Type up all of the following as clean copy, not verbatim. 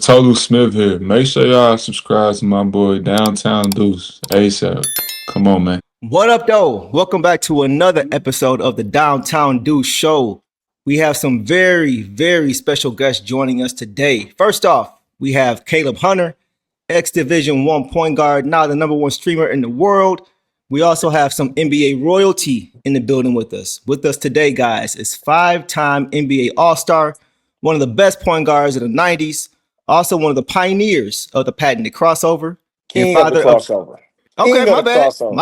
Total Smith here. Make sure y'all subscribe to my boy Downtown Deuce ASAP. Come on, man. What up, though? Welcome back to another episode of the Downtown Deuce Show. We have some very, very special guests joining us today. First off, we have Caleb Hunter, ex-Division I point guard, now the number one streamer in the world. We also have some NBA royalty in the building with us. With us today, guys, is five-time NBA All-Star, one of the best point guards of the 90s, also one of the pioneers of the patented crossover. King of the crossover. Okay, my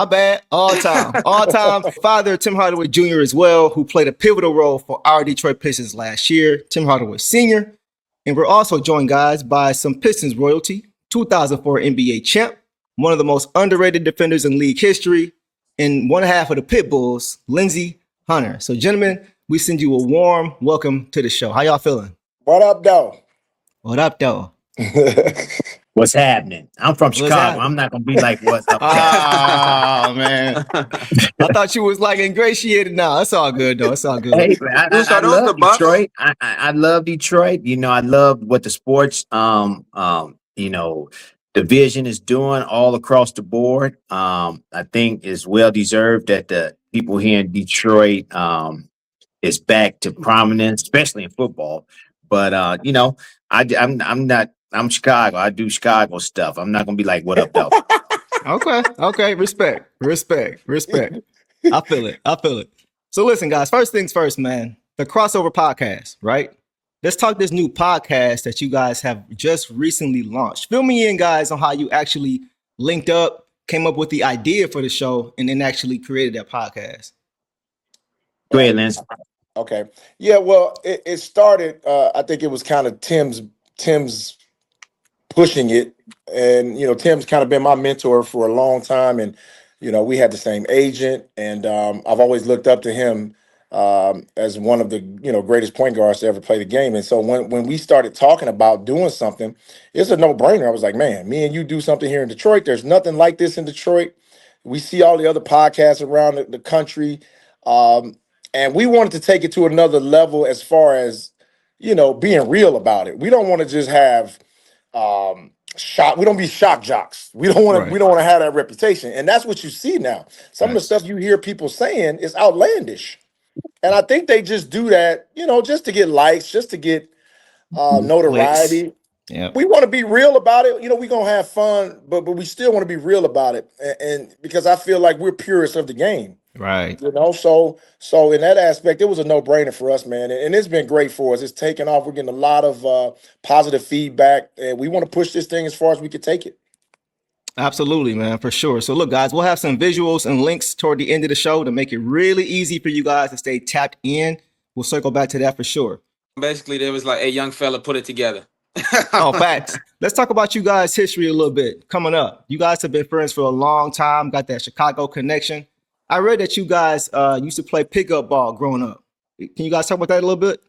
bad. All time. Father of Tim Hardaway Jr. as well, who played a pivotal role for our Detroit Pistons last year. Tim Hardaway Sr. And we're also joined, guys, by some Pistons royalty, 2004 NBA champ, one of the most underrated defenders in league history, and one half of the Pit Bulls, Lindsey Hunter. So, gentlemen, we send you a warm welcome to the show. How y'all feeling? What up, though? What up, though? What's happening? I'm from Chicago. I'm not gonna be like what's up. Oh man, I thought you was like ingratiated. Now it's all good though. It's all good. Hey, man, I love Detroit. I love Detroit. You know, I love what the sports division is doing all across the board. I think it's well deserved that the people here in Detroit is back to prominence, especially in football. But I'm Chicago. I do Chicago stuff. I'm not gonna be like, what up, though? Okay. Respect. I feel it. So listen, guys, first things first, man. The Crossover Podcast, right? Let's talk this new podcast that you guys have just recently launched. Fill me in, guys, on how you actually linked up, came up with the idea for the show, and then actually created that podcast. Go ahead, Lance. Okay. Yeah, well, it started, I think it was kind of Tim's pushing it. And, Tim's kind of been my mentor for a long time. And, we had the same agent. And I've always looked up to him as one of the, greatest point guards to ever play the game. And so when we started talking about doing something, it's a no-brainer. I was like, man, me and you do something here in Detroit. There's nothing like this in Detroit. We see all the other podcasts around the country. And we wanted to take it to another level as far as, being real about it. We don't want to just have we don't be shock jocks. We don't want to have that reputation. And that's what you see now. Some of the stuff you hear people saying is outlandish. And I think they just do that, just to get likes, just to get notoriety. Yeah. We want to be real about it. We're going to have fun, but we still want to be real about it. And because I feel like we're purists of the game. Right. So in that aspect, it was a no-brainer for us, man. And it's been great for us. It's taken off. We're getting a lot of positive feedback, and we want to push this thing as far as we can take it. Absolutely, man, for sure. So look, guys, we'll have some visuals and links toward the end of the show to make it really easy for you guys to stay tapped in. We'll circle back to that for sure. Basically, there was like a young fella put it together. Oh, facts. Let's talk about you guys' history a little bit. Coming up, you guys have been friends for a long time, got that Chicago connection. I read that you guys used to play pickup ball growing up. Can you guys talk about that a little bit?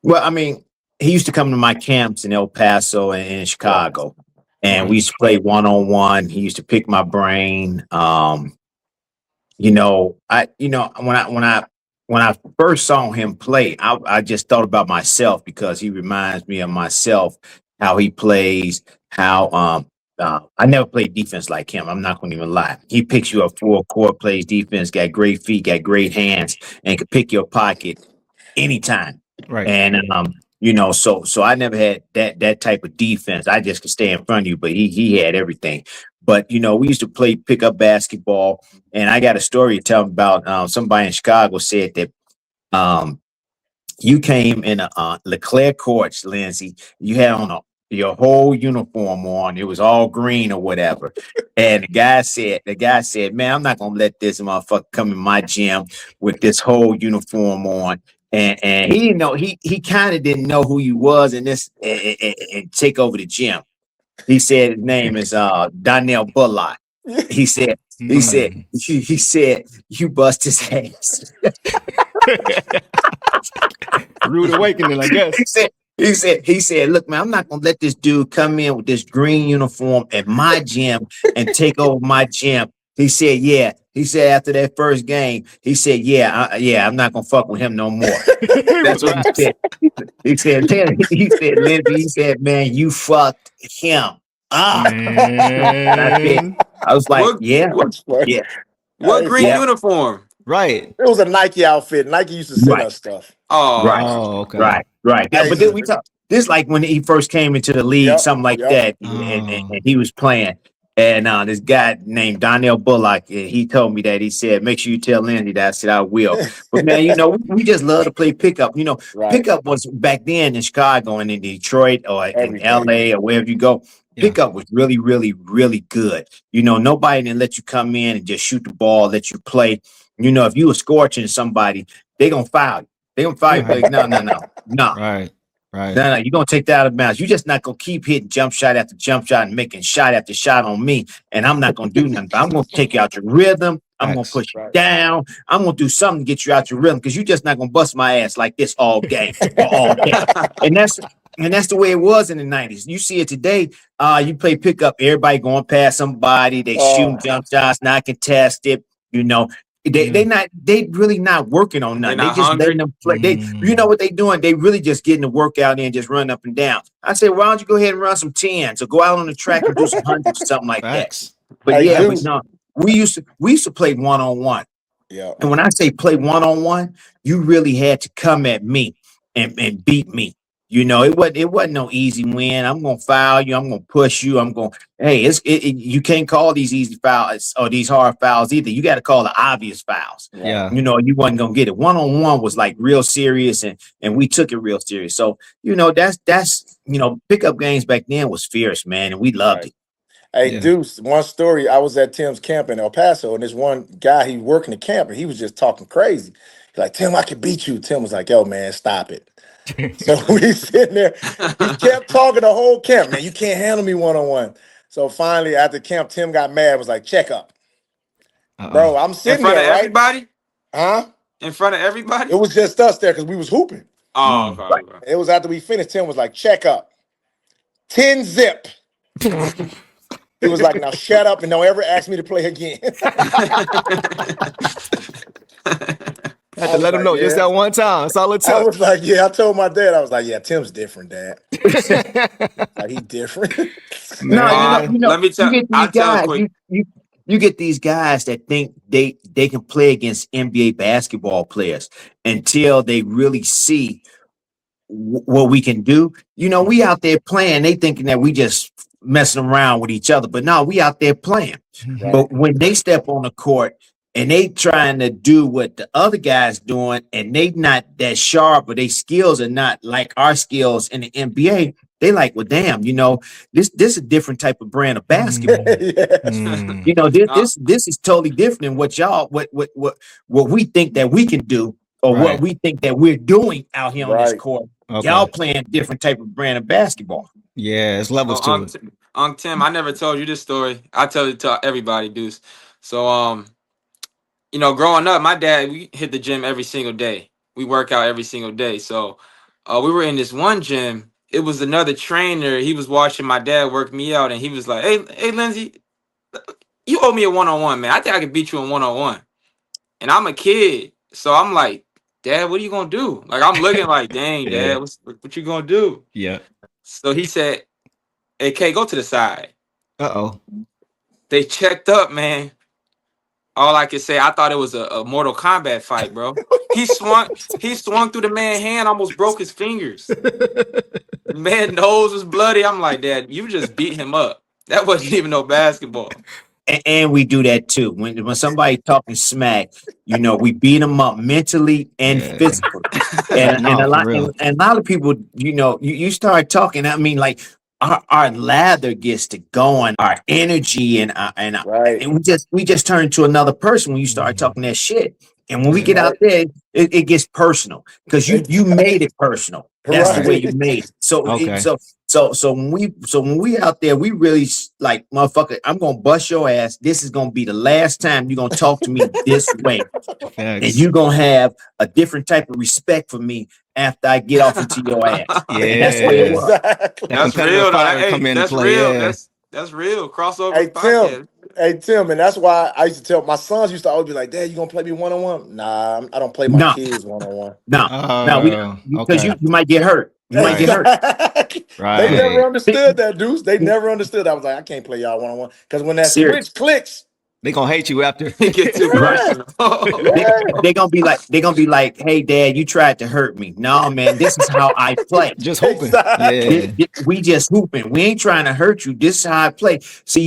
Well, I mean, he used to come to my camps in El Paso and in Chicago, and we used to play one-on-one. He used to pick my brain. When I first saw him play, I just thought about myself because he reminds me of myself, how he plays, how I never played defense like him. I'm not going to even lie. He picks you up full court, plays defense, got great feet, got great hands, and can pick your pocket anytime. Right. And so I never had that type of defense. I just could stay in front of you, but he had everything. But we used to play pickup basketball, and I got a story to tell about. Somebody in Chicago said that you came in a Leclerc courts, Lindsey. You had on your whole uniform on. It was all green or whatever. And the guy said, man, I'm not gonna let this motherfucker come in my gym with this whole uniform on. And he didn't know, he kind of didn't know who you was and take over the gym. He said his name is Donnell Bullock. He said, you bust his ass. Rude awakening, I guess. He said, look, man, I'm not gonna let this dude come in with this green uniform at my gym and take over my gym. He said, yeah. He said after that first game, he said, I'm not gonna fuck with him no more. That's what he said. He said, Lindsey, he said, man, you fucked him up. Man. I was like, What yeah. Funny. what Hey, green Yeah. uniform? Right. it was a Nike outfit. Nike used to send Right. us stuff. Oh, Oh, okay. Right. Yeah, Hey, but then we talk this like when he first came into the league, Yep, something like yep. that, Oh. and he was playing. And this guy named Donnell Bullock, he told me that. He said, make sure you tell Lindsey that. I said, I will. But man, we just love to play pickup. Right. Pickup was back then in Chicago and in Detroit or in Everything. LA or wherever you go. Yeah. Pickup was really, really, really good. Nobody didn't let you come in and just shoot the ball, let you play. If you were scorching somebody, they gonna foul you. They gonna foul you. Right. Like, no. Right. No, you're gonna take that out of bounds. You're just not gonna keep hitting jump shot after jump shot and making shot after shot on me, and I'm not gonna do nothing. But I'm gonna take you out your rhythm. I'm gonna push you down. I'm gonna do something to get you out your rhythm because you're just not gonna bust my ass like this all game or all day. And that's the way it was in the 90s. You see it today. You play pickup, everybody going past somebody, they shooting jump shots, not contested. They really not working on nothing. They not just hungry. letting them play. You know what they doing? They really just getting the workout in and just running up and down. I said, why don't you go ahead and run some 10s or go out on the track and do some hundreds or something like Facts. that. But Hey, yeah, Deuce. but no, we used to play one-on-one. Yeah. And when I say play one-on-one, you really had to come at me and beat me. It wasn't no easy win. I'm gonna foul you. I'm gonna push you. You can't call these easy fouls or these hard fouls either. You got to call the obvious fouls. Yeah. You wasn't gonna get it. One-on-one was like real serious, and we took it real serious. So that's pickup games back then was fierce, man, and we loved it. Hey, Yeah. Deuce, one story. I was at Tim's camp in El Paso, and this one guy, he working the camp, and he was just talking crazy. He's like, Tim, I can beat you. Tim was like, yo, man, stop it. So we sitting there. He kept talking the whole camp. Man, you can't handle me one-on-one. So finally, after camp, Tim got mad. Was like, check up. Bro, I'm in sitting front there, of right? everybody? Huh? In front of everybody? It was just us there because we was hooping. Oh, okay. It was after we finished. Tim was like, check up. 10 zip. He was like, now shut up and don't ever ask me to play again. I had to let him know just that one time. That's all it I took. was like, I told my dad, I was like, Tim's different, Dad. Like, he different. Let me tell. I'll tell quick. You get these guys that think they can play against NBA basketball players until they really see what we can do. We out there playing. They thinking that we just messing around with each other, but no, we out there playing. Right. But when they step on the court and they trying to do what the other guys doing, and they not that sharp, or their skills are not like our skills in the NBA, they like, well, damn, this is a different type of brand of basketball. This is totally different than what y'all what we think that we can do, or what we think that we're doing out here on this court. Okay. Y'all playing different type of brand of basketball. Yeah, it's levels to it. Unc Tim, I never told you this story. I tell it to everybody, Deuce. So growing up, my dad, we hit the gym every single day. We work out every single day. So we were in this one gym. It was another trainer. He was watching my dad work me out, and he was like, hey, Lindsey, you owe me a one-on-one, man. I think I can beat you in one-on-one. And I'm a kid. So I'm like, Dad, what are you going to do? Like, I'm looking like, dang, Dad, what you going to do? Yeah. So he said, hey, K, go to the side. Uh-oh. They checked up, man. All I could say, I thought it was a Mortal Kombat fight, bro. He swung through the man's hand, almost broke his fingers. The man's nose was bloody. I'm like, Dad, you just beat him up. That wasn't even no basketball. And we do that too. When somebody talking smack, we beat them up mentally and physically. And a lot of people, you start talking. I mean, like our lather gets to going, our energy and we just turn into another person when you start talking that shit. And when we get out there, it gets personal because you made it personal. That's the way you made it. So when we out there, we really like, motherfucker, I'm gonna bust your ass. This is gonna be the last time you're gonna talk to me this way. And you're gonna have a different type of respect for me after I get off into your ass. Yeah, that's what it was. That's real. Come into That's play, real. yeah. That's real. Crossover. Hey, Tim, Hey Tim, and that's why I used to tell my sons used to always be like, "Dad, you gonna play me one-on-one?" Nah, I don't play my No, kids one-on-one. no, because Okay. you might get hurt. You might get hurt. Exactly. They Right. never understood that, Deuce. They never understood. I was like, I can't play y'all one-on-one because when that Serious. switch clicks, They gonna hate you after. It get too yeah, personal. They're gonna be like, hey Dad, you tried to hurt me. No, man, this is how I play. Just hoping. Exactly. Yeah. We just hooping. We ain't trying to hurt you. This is how I play. See,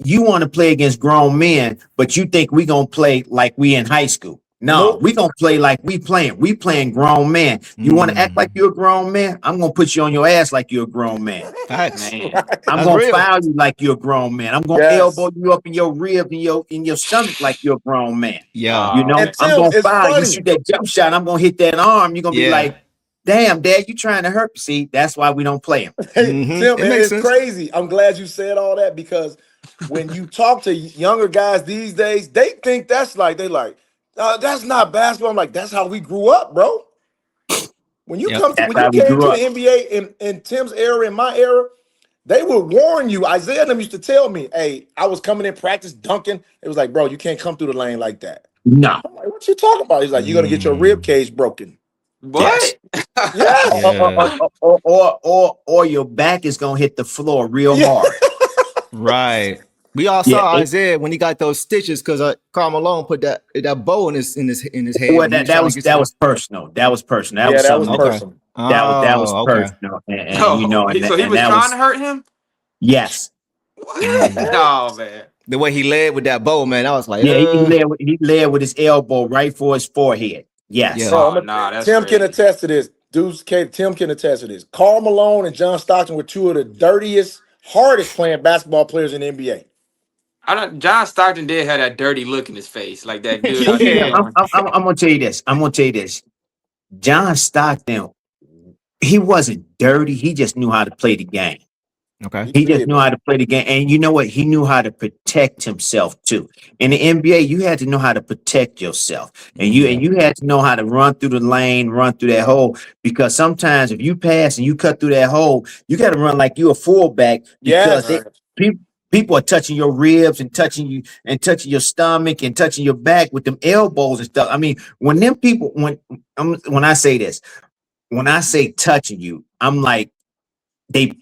you want to play against grown men, but you think we gonna play like we in high school. No, Nope. we gonna play like we playing. We playing grown man. You want to act like you're a grown man? I'm gonna put you on your ass like you're a grown man. Facts. Man. I'm That's gonna real. foul you like you're a grown man. I'm gonna Yes. elbow you up in your rib and in your stomach like you're a grown man. Yeah. You know, And I'm Tim, gonna it's foul you. funny. Shoot that jump shot. I'm gonna hit that arm. You're gonna be Yeah. like, damn, Dad, you trying to hurt me. See, that's why we don't play him. Mhm. Tim, It makes it's sense. crazy. I'm glad you said all that because when you talk to younger guys these days, they think that's like that's not basketball. I'm like, that's how we grew up, bro. When you Yep. come to, That's when how you we came grew to up. the NBA in Tim's era, in my era, they would warn you. Isaiah and them used to tell me, hey, I was coming in practice dunking. It was like, bro, you can't come through the lane like that. No. I'm like, what you talking about? He's like, you're gonna get your rib cage broken. What? Yeah. Yeah. Or your back is gonna hit the floor real Yeah. hard. Right. We all Yeah, saw it- Isaiah when he got those stitches because Karl Malone put that bow in his head. Well, when he that trying to get to was personal. That was personal. That Yeah, was that was something that personal. that was Oh, okay. personal. And No, you know, and, so he and was that trying was to hurt him? yes. What? Mm. No, man. The way he led with that bow, man, I was like, Yeah, he led with his elbow right for his forehead. Yes. Yeah. Bro, Oh, nah, that's Tim can crazy. attest to this. Tim can attest to this. Karl Malone and John Stockton were two of the dirtiest, hardest playing basketball players in the NBA. John Stockton did have that dirty look in his face, like that dude. Yeah. I seen on- I'm gonna tell you this. I'm gonna tell you this. John Stockton, he wasn't dirty. He just knew how to play the game. Okay. He just knew how to play the game. And you know what? He knew how to protect himself too. In the NBA, you had to know how to protect yourself. And you had to know how to run through the lane, run through that hole. Because sometimes if you pass and you cut through that hole, you got to run like you a fullback because Yes. people are touching your ribs and touching you and touching your stomach and touching your back with them elbows and stuff. I mean, when I say this, when I say touching you, I'm like they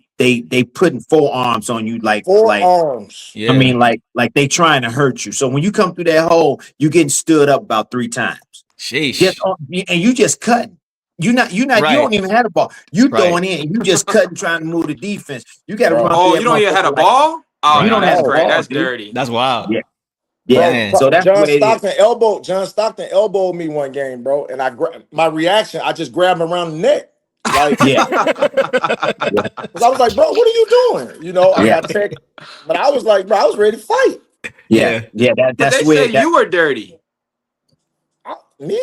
putting forearms on you like Forearms. Yeah. I mean like they trying to hurt you. So when you come through that hole, you getting stood up about 3 times. Sheesh. And you just cutting. You Right. don't even have the ball. You Right. throwing in and you just cutting trying to move the defense. You got to Bro. run. Oh, through you that don't even have a motherfucker like- ball? Oh, Right. you don't have No great. ball, That's dude. dirty. That's wild. Yeah. Yeah. Man. So that's the John way it is. John Stockton elbowed me one game, bro. And my reaction, I just grabbed him around the neck. Like, Yeah. 'cause I was like, bro, what are you doing? You know, I Yeah. got tech, but I was like, bro, I was ready to fight. Yeah. But That's they the way say you were dirty. Me?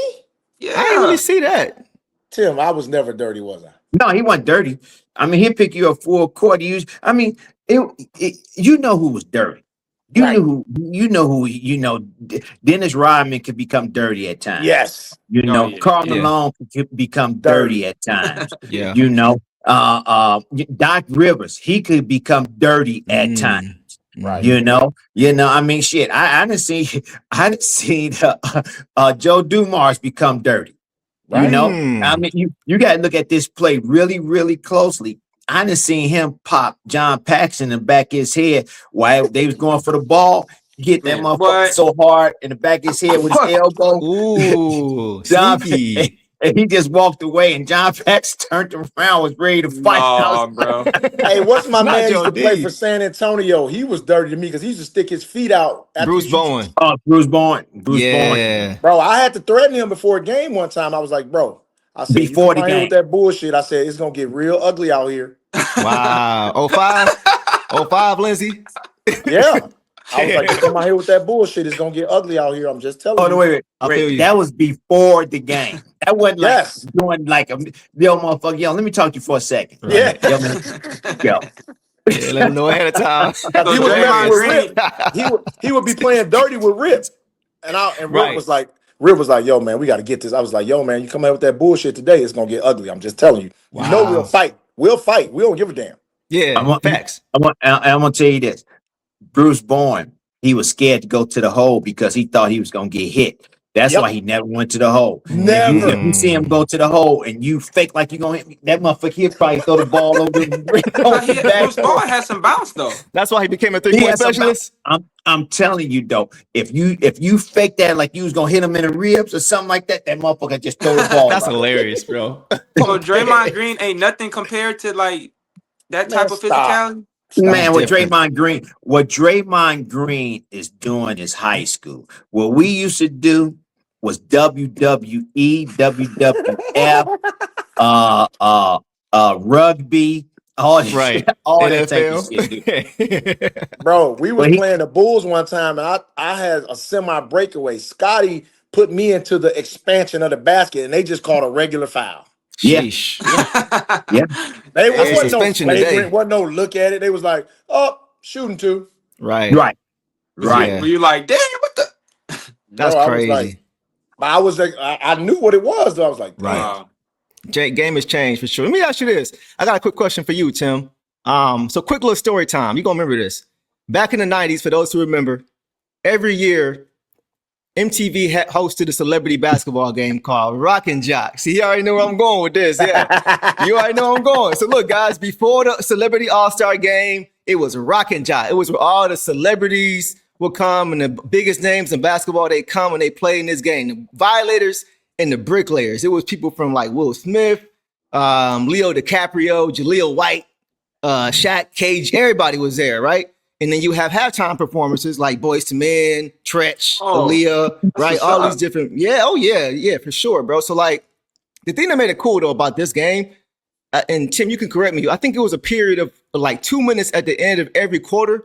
Yeah. I didn't really see that. Tim, I was never dirty, was I? No, he wasn't dirty. I mean, he'd pick you up full court. I mean, you know who was dirty. Right. You know who. Dennis Rodman could become dirty at times. Yes. You Oh, know, yeah. Karl Yeah. Malone could become dirty at times. Yeah. You know, Doc Rivers, he could become dirty at times. Right. You know. I mean, shit. I done seen Joe Dumars become dirty. Right. You know, Mm. I mean, you got to look at this play really, really closely. I done seen him pop John Paxson in the back of his head while they was going for the ball. Hit that Man, motherfucker what? so hard in the back of his head with his elbow. Ooh, John, sneaky. and he just walked away, and John Paxson turned around, was ready to fight. No, bro. Hey, what's my Not man used Joe to play D. for San Antonio? He was dirty to me because he used to stick his feet out. after Bruce you- Bowen. Bruce Bowen. Bruce Bowen. Yeah. Bro, I had to threaten him before a game one time. I was like, bro, I said, Before you the come out here game. with that bullshit. I said, it's going to get real ugly out here. Wow. 05, Lindsey. Yeah. I was like, you come out here with that bullshit. It's going to get ugly out here. I'm just telling Oh, you. no, wait. I feel you. That was before the game. That wasn't like Yes. doing like a yo motherfucker. Yo, let me talk to you for a second. Yeah. Yo, man. Yo. Yeah, let him know ahead of time. If he was Draymond messing with Green- Rip, he would be playing dirty with Rip. And Right. Rip was like, yo, man, we got to get this. I was like, yo, man, you come out with that bullshit today, it's going to get ugly. I'm just telling you. You know Wow. we'll fight. We'll fight. We don't give a damn. Yeah, I'm facts. gonna tell you this. Bruce Bowen he was scared to go to the hole because he thought he was gonna get hit. That's Yep. why he never went to the hole. Never. If you see him go to the hole and you fake like you're gonna hit me, that motherfucker, he'll probably throw the ball over the Bruce Ball had some bounce though. That's why he became a He three-point has some specialist. I'm telling you though, if you fake that like you was gonna hit him in the ribs or something like that, that motherfucker just throw the ball. That's hilarious, bro. So Draymond Green ain't nothing compared to like that type of stop. physicality. Man, what different. Draymond Green is doing is high school. What we used to do was WWE, WWF, rugby, all that, Right. all that type of shit. Dude. Bro, we was But he- playing the Bulls one time, and I had a semi breakaway. Scotty put me into the expansion of the basket, and they just called a regular foul. Yeah. Sheesh. Yeah. They That's wasn't no suspension today. flagrant, wasn't no look at it. They was like, oh, shooting two. Right. Right. Yeah. Were you like, damn, what the? That's Bro, crazy. I was like, I knew what it was. Though. I was like, Right. Wow. Game has changed for sure. Let me ask you this. I got a quick question for you, Tim. So quick little story time. You gonna remember this. Back in the 90s, for those who remember, every year MTV hosted a celebrity basketball game called Rock and Jock. See, you already know where I'm going with this. Yeah. You already know where I'm going. So look, guys, before the Celebrity All-Star game, it was Rock and Jock. It was where all the celebrities would come and the biggest names in basketball, they come and they play in this game. The Violators and the Bricklayers. It was people from like Will Smith, Leo DiCaprio, Jaleel White, Shaq, Cage. Everybody was there, right? And then you have halftime performances like Boyz II Men, Tretch, Aaliyah, right? All these different, yeah, for sure, bro. So like the thing that made it cool though about this game, and Tim, you can correct me. I think it was a period of like 2 minutes at the end of every quarter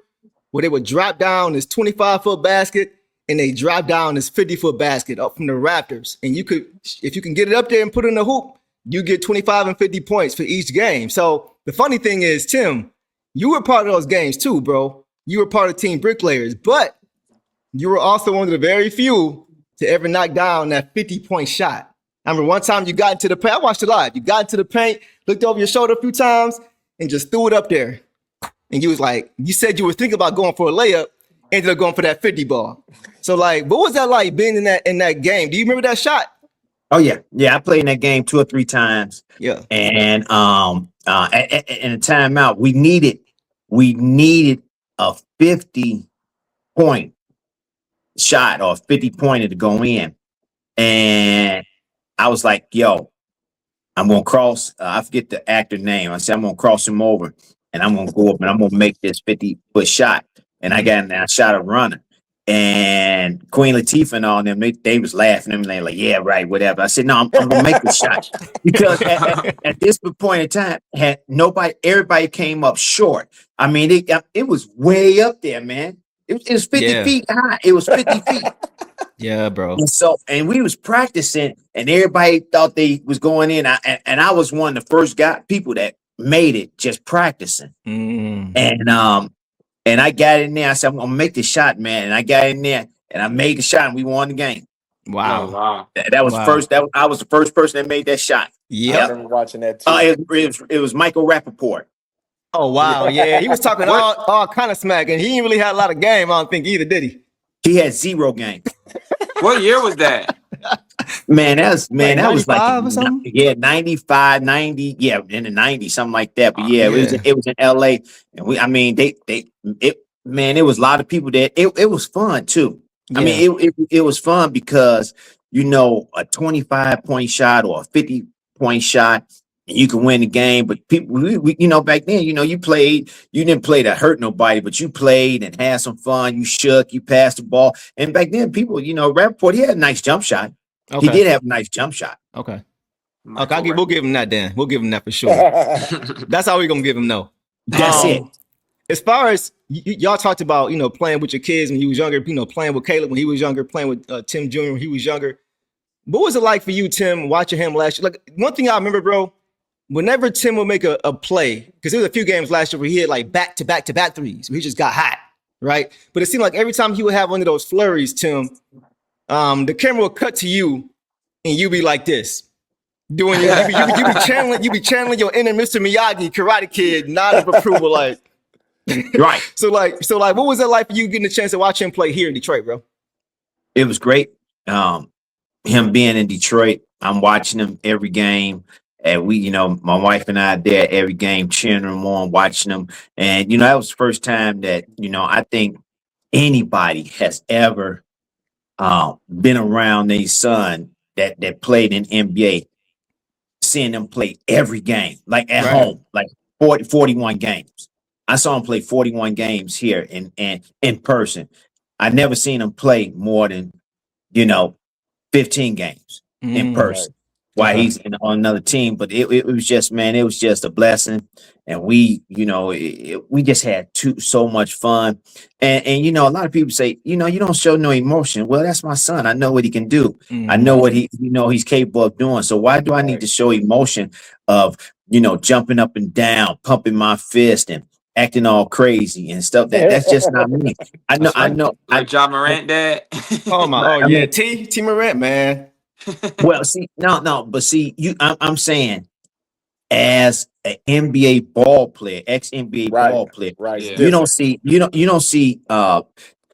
where they would drop down this 25-foot basket and they drop down this 50-foot basket up from the Raptors. And you could, if you can get it up there and put it in the hoop, you get 25 and 50 points for each game. So the funny thing is, Tim, you were part of those games too, bro. You were part of Team Bricklayers, but you were also one of the very few to ever knock down that 50-point shot. I remember one time you got into the paint. I watched it live. You got into the paint, looked over your shoulder a few times, and just threw it up there. And you was like, you said you were thinking about going for a layup, ended up going for that 50 ball. So like, what was that like being in that game? Do you remember that shot? Oh yeah. Yeah. I played in that game 2 or 3 times. Yeah. And in a timeout, we needed a 50-point shot or 50-pointer to go in. And I was like, yo, I'm going to cross. I forget the actor name. I said, I'm going to cross him over and I'm going to go up and I'm going to make this 50-foot shot. And I got in there, I shot a runner. And Queen Latifah and all them, they was laughing at me. They like, yeah, right, whatever. I said, no, I'm gonna make the shot because at this point in time, everybody came up short. I mean, it was way up there, man. It was 50 feet high. It was 50 feet. Yeah, bro. And we was practicing, and everybody thought they was going in. And I was one of the first people that made it just practicing. And I got in there. I said, I'm gonna make the shot, man. And I got in there and I made the shot and we won the game. Wow. Oh, wow. That was first. I was the first person that made that shot. I remember watching that too. It was Michael Rappaport. Oh, wow. Yeah. He was talking all kind of smack and he didn't really have a lot of game, I don't think either, did he? He had 0 game. What year was that? Man, that was like or something? 95, 90, in the 90s, something like that. But Yeah. it was in LA. And it was a lot of people there. It was fun too. Yeah. I mean, it was fun because a 25-point shot or a 50-point shot, and you can win the game. But people, we back then, you didn't play to hurt nobody, but you played and had some fun. You shook, you passed the ball. And back then, people, Rappaport, he had a nice jump shot. Okay. He did have a nice jump shot. Okay. We'll give him that then. We'll give him that for sure. That's how we're going to give him no. That's it. As far as y'all talked about, playing with your kids when you was younger, playing with Caleb when he was younger, playing with Tim Jr. when he was younger. What was it like for you, Tim, watching him last year? Like, one thing I remember, bro, whenever Tim would make a play, because there was a few games last year where he had like back-to-back threes, where he just got hot, right? But it seemed like every time he would have one of those flurries, Tim, the camera would cut to you and you be like this. Doing you be channeling your inner Mr. Miyagi Karate Kid, nod of approval, like Right. So what was it like for you getting a chance to watch him play here in Detroit, bro? It was great. Him being in Detroit, I'm watching him every game. And my wife and I are there every game, cheering him on, watching him. And, that was the first time that, I think anybody has ever been around a son that played in NBA, seeing them play every game, like at home, like 41 games. I saw him play 41 games here in person. I never seen him play more than, 15 games in person while he's on another team. But it was just, man, it was just a blessing. And we just had so much fun. And a lot of people say, you don't show no emotion. Well, that's my son. I know what he can do. I know what he's capable of doing. So why do I need to show emotion of, jumping up and down, pumping my fist and acting all crazy and stuff? That's just not me. I know. Like John Morant, Dad. T Morant, man. Well, see, but see, I'm saying, as an NBA ball player, ex-NBA ball player, right? Yeah. You don't see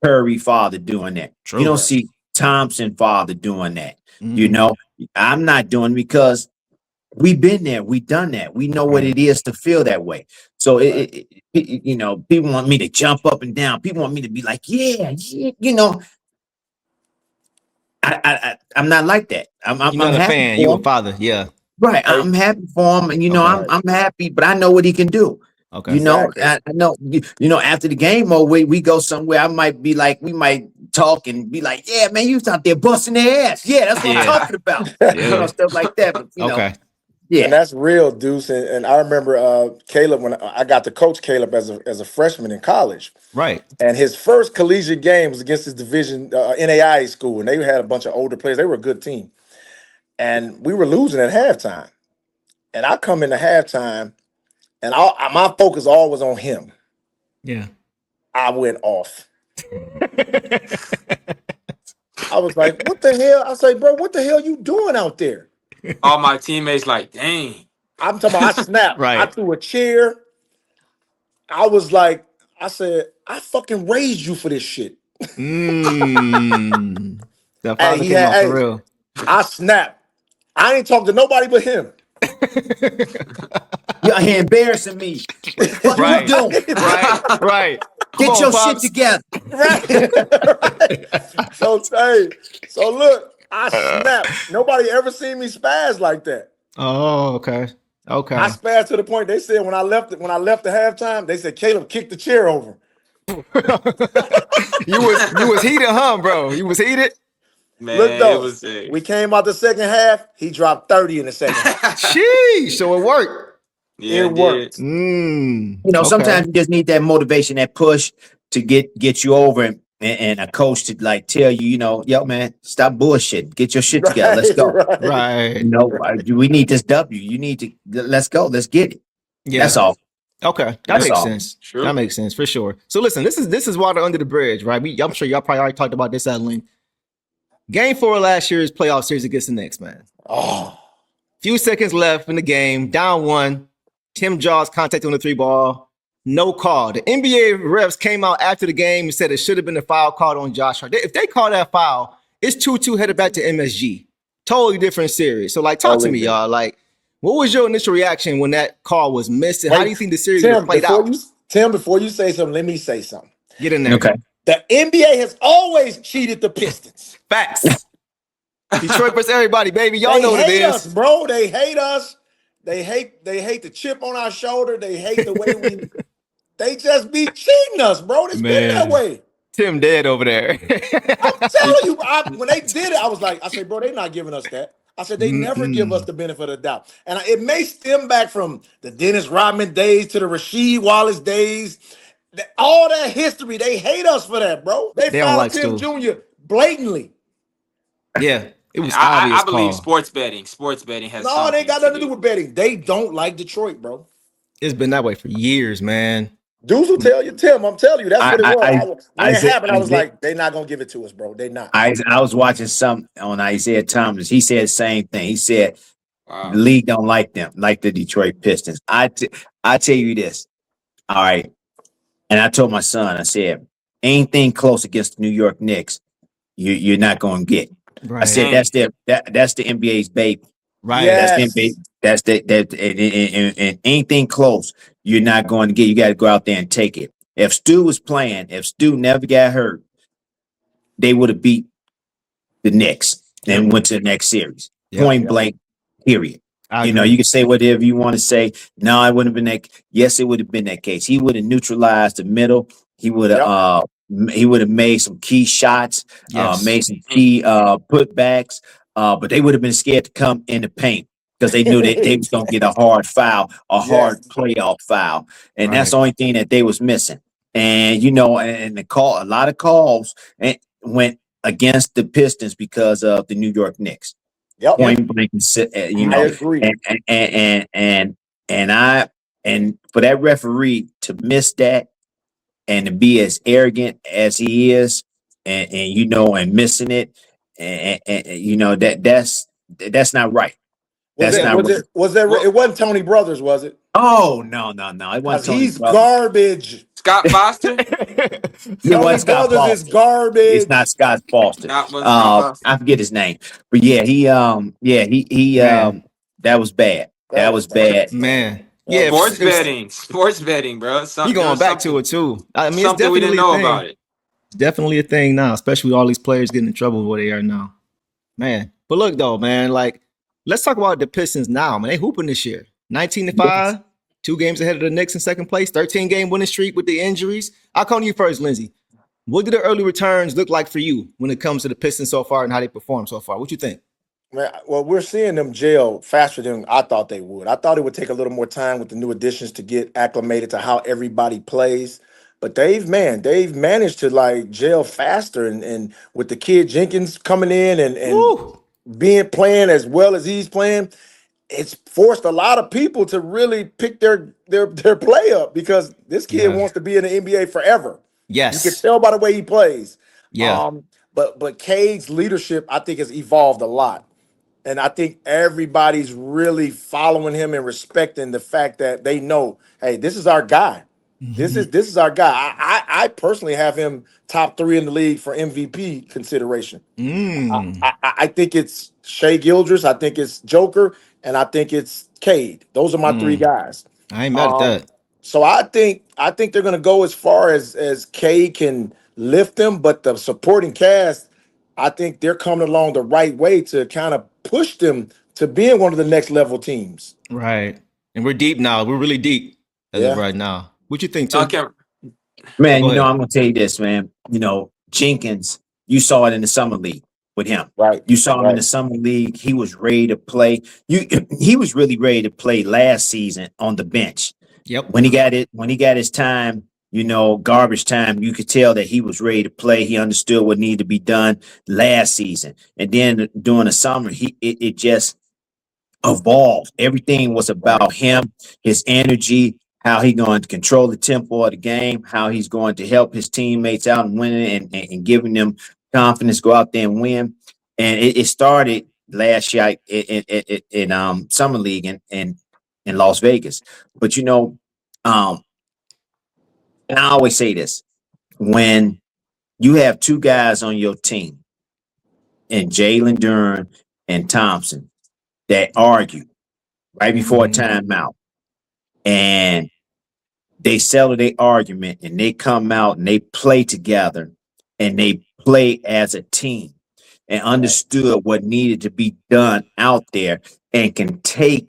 Curry father doing that. True. You don't see Thompson father doing that. Mhm. I'm not doing it because we've been there, we've done that. We know what it is to feel that way. So people want me to jump up and down. People want me to be like, yeah. I'm not like that. I'm You're not a happy fan. for You a him. father, yeah. Right. I'm happy for him, and I'm happy, but I know what he can do. Okay. Exactly. I know. After the game, we go somewhere. I might be like, we might talk and be like, yeah, man, you was out there busting their ass. Yeah, that's what I'm talking about. Stuff like that. But yeah. And that's real, Deuce. And I remember Caleb, when I got to coach Caleb as a freshman in college. Right. And his first collegiate game was against his division NAIA school, and they had a bunch of older players. They were a good team, and we were losing at halftime. And I come into halftime, and my focus all was on him. Yeah. I went off. I was like, "What the hell?" I say, "Bro, what the hell you doing out there?" All my teammates like, dang. I'm talking about I snapped. Right. I threw a chair. I was like, I said, I fucking raised you for this shit. That father came out for real. I snapped. I ain't talking to nobody but him. You're out here embarrassing me. What Right. you doing? Right. Get your shit together. Right. So look, I snapped. Nobody ever seen me spaz like that. Oh, okay. I spazzed to the point they said when I left the halftime, they said Caleb kicked the chair over. You was heated, huh, bro? You was heated? Man, Look though, it was a... we came out the second half. He dropped 30 in the second half. Sheesh. So it worked. Yeah, It worked. Sometimes you just need that motivation, that push to get you over, and a coach to like tell you, yo, man, stop bullshitting. Get your shit together. Let's go. Right. We need this W. You need to let's go. Let's get it. Yeah. That's all. Okay, that makes sense. True. That makes sense for sure. So listen, this is water under the bridge, right? I'm sure y'all probably already talked about this at length. Game 4 of last year's playoff series against the Knicks, man. Oh, Few seconds left in the game, down 1. Tim Jaws contact on the 3 ball, no call. The NBA refs came out after the game and said it should have been a foul called on Josh Hart. If they call that foul, it's 2-2 headed back to MSG. Totally different series. So talk to me, y'all. What was your initial reaction when that call was missed? And how do you think the series played out? Tim, before you say something, let me say something. Get in there. Okay. The NBA has always cheated the Pistons. Facts. Detroit versus everybody, baby. Y'all know what it hate is. us, bro. They hate us. They hate the chip on our shoulder. They hate the way we. They just be cheating us, bro. It's been that way. Tim dead over there. I'm telling you, when they did it, I said, bro, they're not giving us that. I said, they never give us the benefit of the doubt. And it may stem back from the Dennis Rodman days to the Rasheed Wallace days. All that history, they hate us for that, bro. They found Tim Jr. blatantly. Yeah, it was obvious. I believe sports betting has no, they got nothing to do with betting. They don't like Detroit, bro. It's been that way for years, man. Deuce will tell you, Tim. I'm telling you, that's what it was. When it happened, I was like, they're not gonna give it to us, bro. They not. I was watching some on Isaiah Thomas. He said the same thing. He said the league don't like them, like the Detroit Pistons. I tell you this. All right. And I told my son, I said, anything close against the New York Knicks, you're not going to get. I Right. said Dang. that's the NBA's baby. Right. That's the NBA. Yes. That's and anything close, you're not going to get. You got to go out there and take it. If Stu was playing, if Stu never got hurt, they would have beat the Knicks and went to the next series. Yep. Point blank, period. I You know, agree. you can say whatever you want to say. No, it wouldn't have been that. Yes, it would have been that case. He would have neutralized the middle. He would have made some key shots, Yes. made some key putbacks, but they would have been scared to come in the paint because they knew that they was gonna get a hard foul, a hard Yes. playoff foul, and that's Right. the only thing that they was missing. And you know, and a lot of calls went against the Pistons because of the New York Knicks. Yep. Point blank, you I know, agree. and for that referee to miss that and to be as arrogant as he is, and you know, and missing it, and you know that's not right. That's not right. It wasn't Tony Brothers, was it? Oh no, it Because wasn't Tony he's Brothers. garbage. Scott Foster. It Tony wasn't Scott Brothers is Foster. garbage. It's not Scott Foster. Scott was Scott Foster. I forget his name, but yeah, he Man. that was bad. That was bad. Man. Yeah. Sports betting, bro. You going back to it too. I mean, it's Something we didn't definitely a know thing. about it. It's definitely a thing now, especially with all these players getting in trouble where they are now. Man. But look though, man, like let's talk about the Pistons now, man. They hooping this year. 19-5, 2 games ahead of the Knicks in second place, 13-game winning streak with the injuries. I'll come to you first, Lindsey. What do the early returns look like for you when it comes to the Pistons so far and how they perform so far? What you think? Man, well, we're seeing them gel faster than I thought they would. I thought it would take a little more time with the new additions to get acclimated to how everybody plays. But they've managed to like gel faster, and with the kid Jenkins coming in and being playing as well as he's playing, it's forced a lot of people to really pick their play up because this kid wants to be in the NBA forever. Yes. You can tell by the way he plays. Yeah. But Cade's leadership, I think, has evolved a lot. And I think everybody's really following him and respecting the fact that they know, hey, this is our guy. This is our guy. I personally have him top 3 in the league for MVP consideration. I think it's Shea Gildress, I think it's Joker, and I think it's Cade. Those are my 3 guys. I ain't mad at that. So I think they're gonna go as far as Cade can lift them, but the supporting cast, I think they're coming along the right way to kind of push them to being one of the next level teams. Right. And we're deep now. We're really deep as of right now. What you think, Tim? Okay. Man, Go you know, ahead. I'm gonna tell you this, man. You know, Jenkins, you saw it in the summer league with him. Right. You saw him in the summer league. He was ready to play. He was really ready to play last season on the bench. Yep. When he got his time, you know, garbage time, you could tell that he was ready to play. He understood what needed to be done last season. And then during the summer, it just evolved. Everything was about him, his energy, how he going to control the tempo of the game, how he's going to help his teammates out and winning and giving them confidence, go out there and win. And it started last year in summer league in Las Vegas. But you know, and I always say this: when you have 2 guys on your team, and Jalen Duren and Thompson, that argue right before a timeout, and they settle their argument, and they come out and they play together, and they play as a team, and understood what needed to be done out there, and can take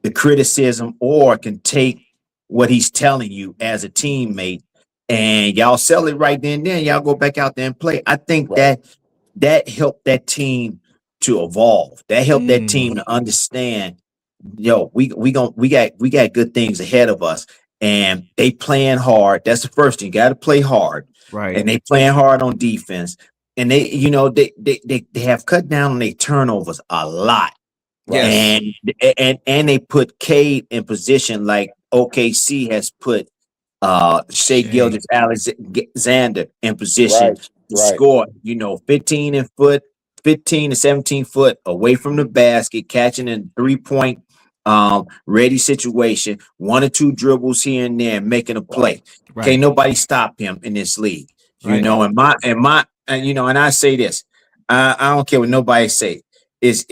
the criticism or can take what he's telling you as a teammate, and y'all sell it right then and then, y'all go back out there and play. I think that helped that team to evolve. That helped that team to understand, yo, we got good things ahead of us, and they playing hard. That's the first thing. You got to play hard, Right. and they playing hard on defense, and they, you know, they have cut down on their turnovers a lot. Yes. And they put Cade in position like OKC has put Shea Gilgeous-Alexander in position to score, you know, 15 to 17 foot away from the basket, catching in 3-point ready situation, 1 or 2 dribbles here and there, making a play. Right. Can't nobody stop him in this league. You Right. know, and you know, and I say this, I don't care what nobody say. It's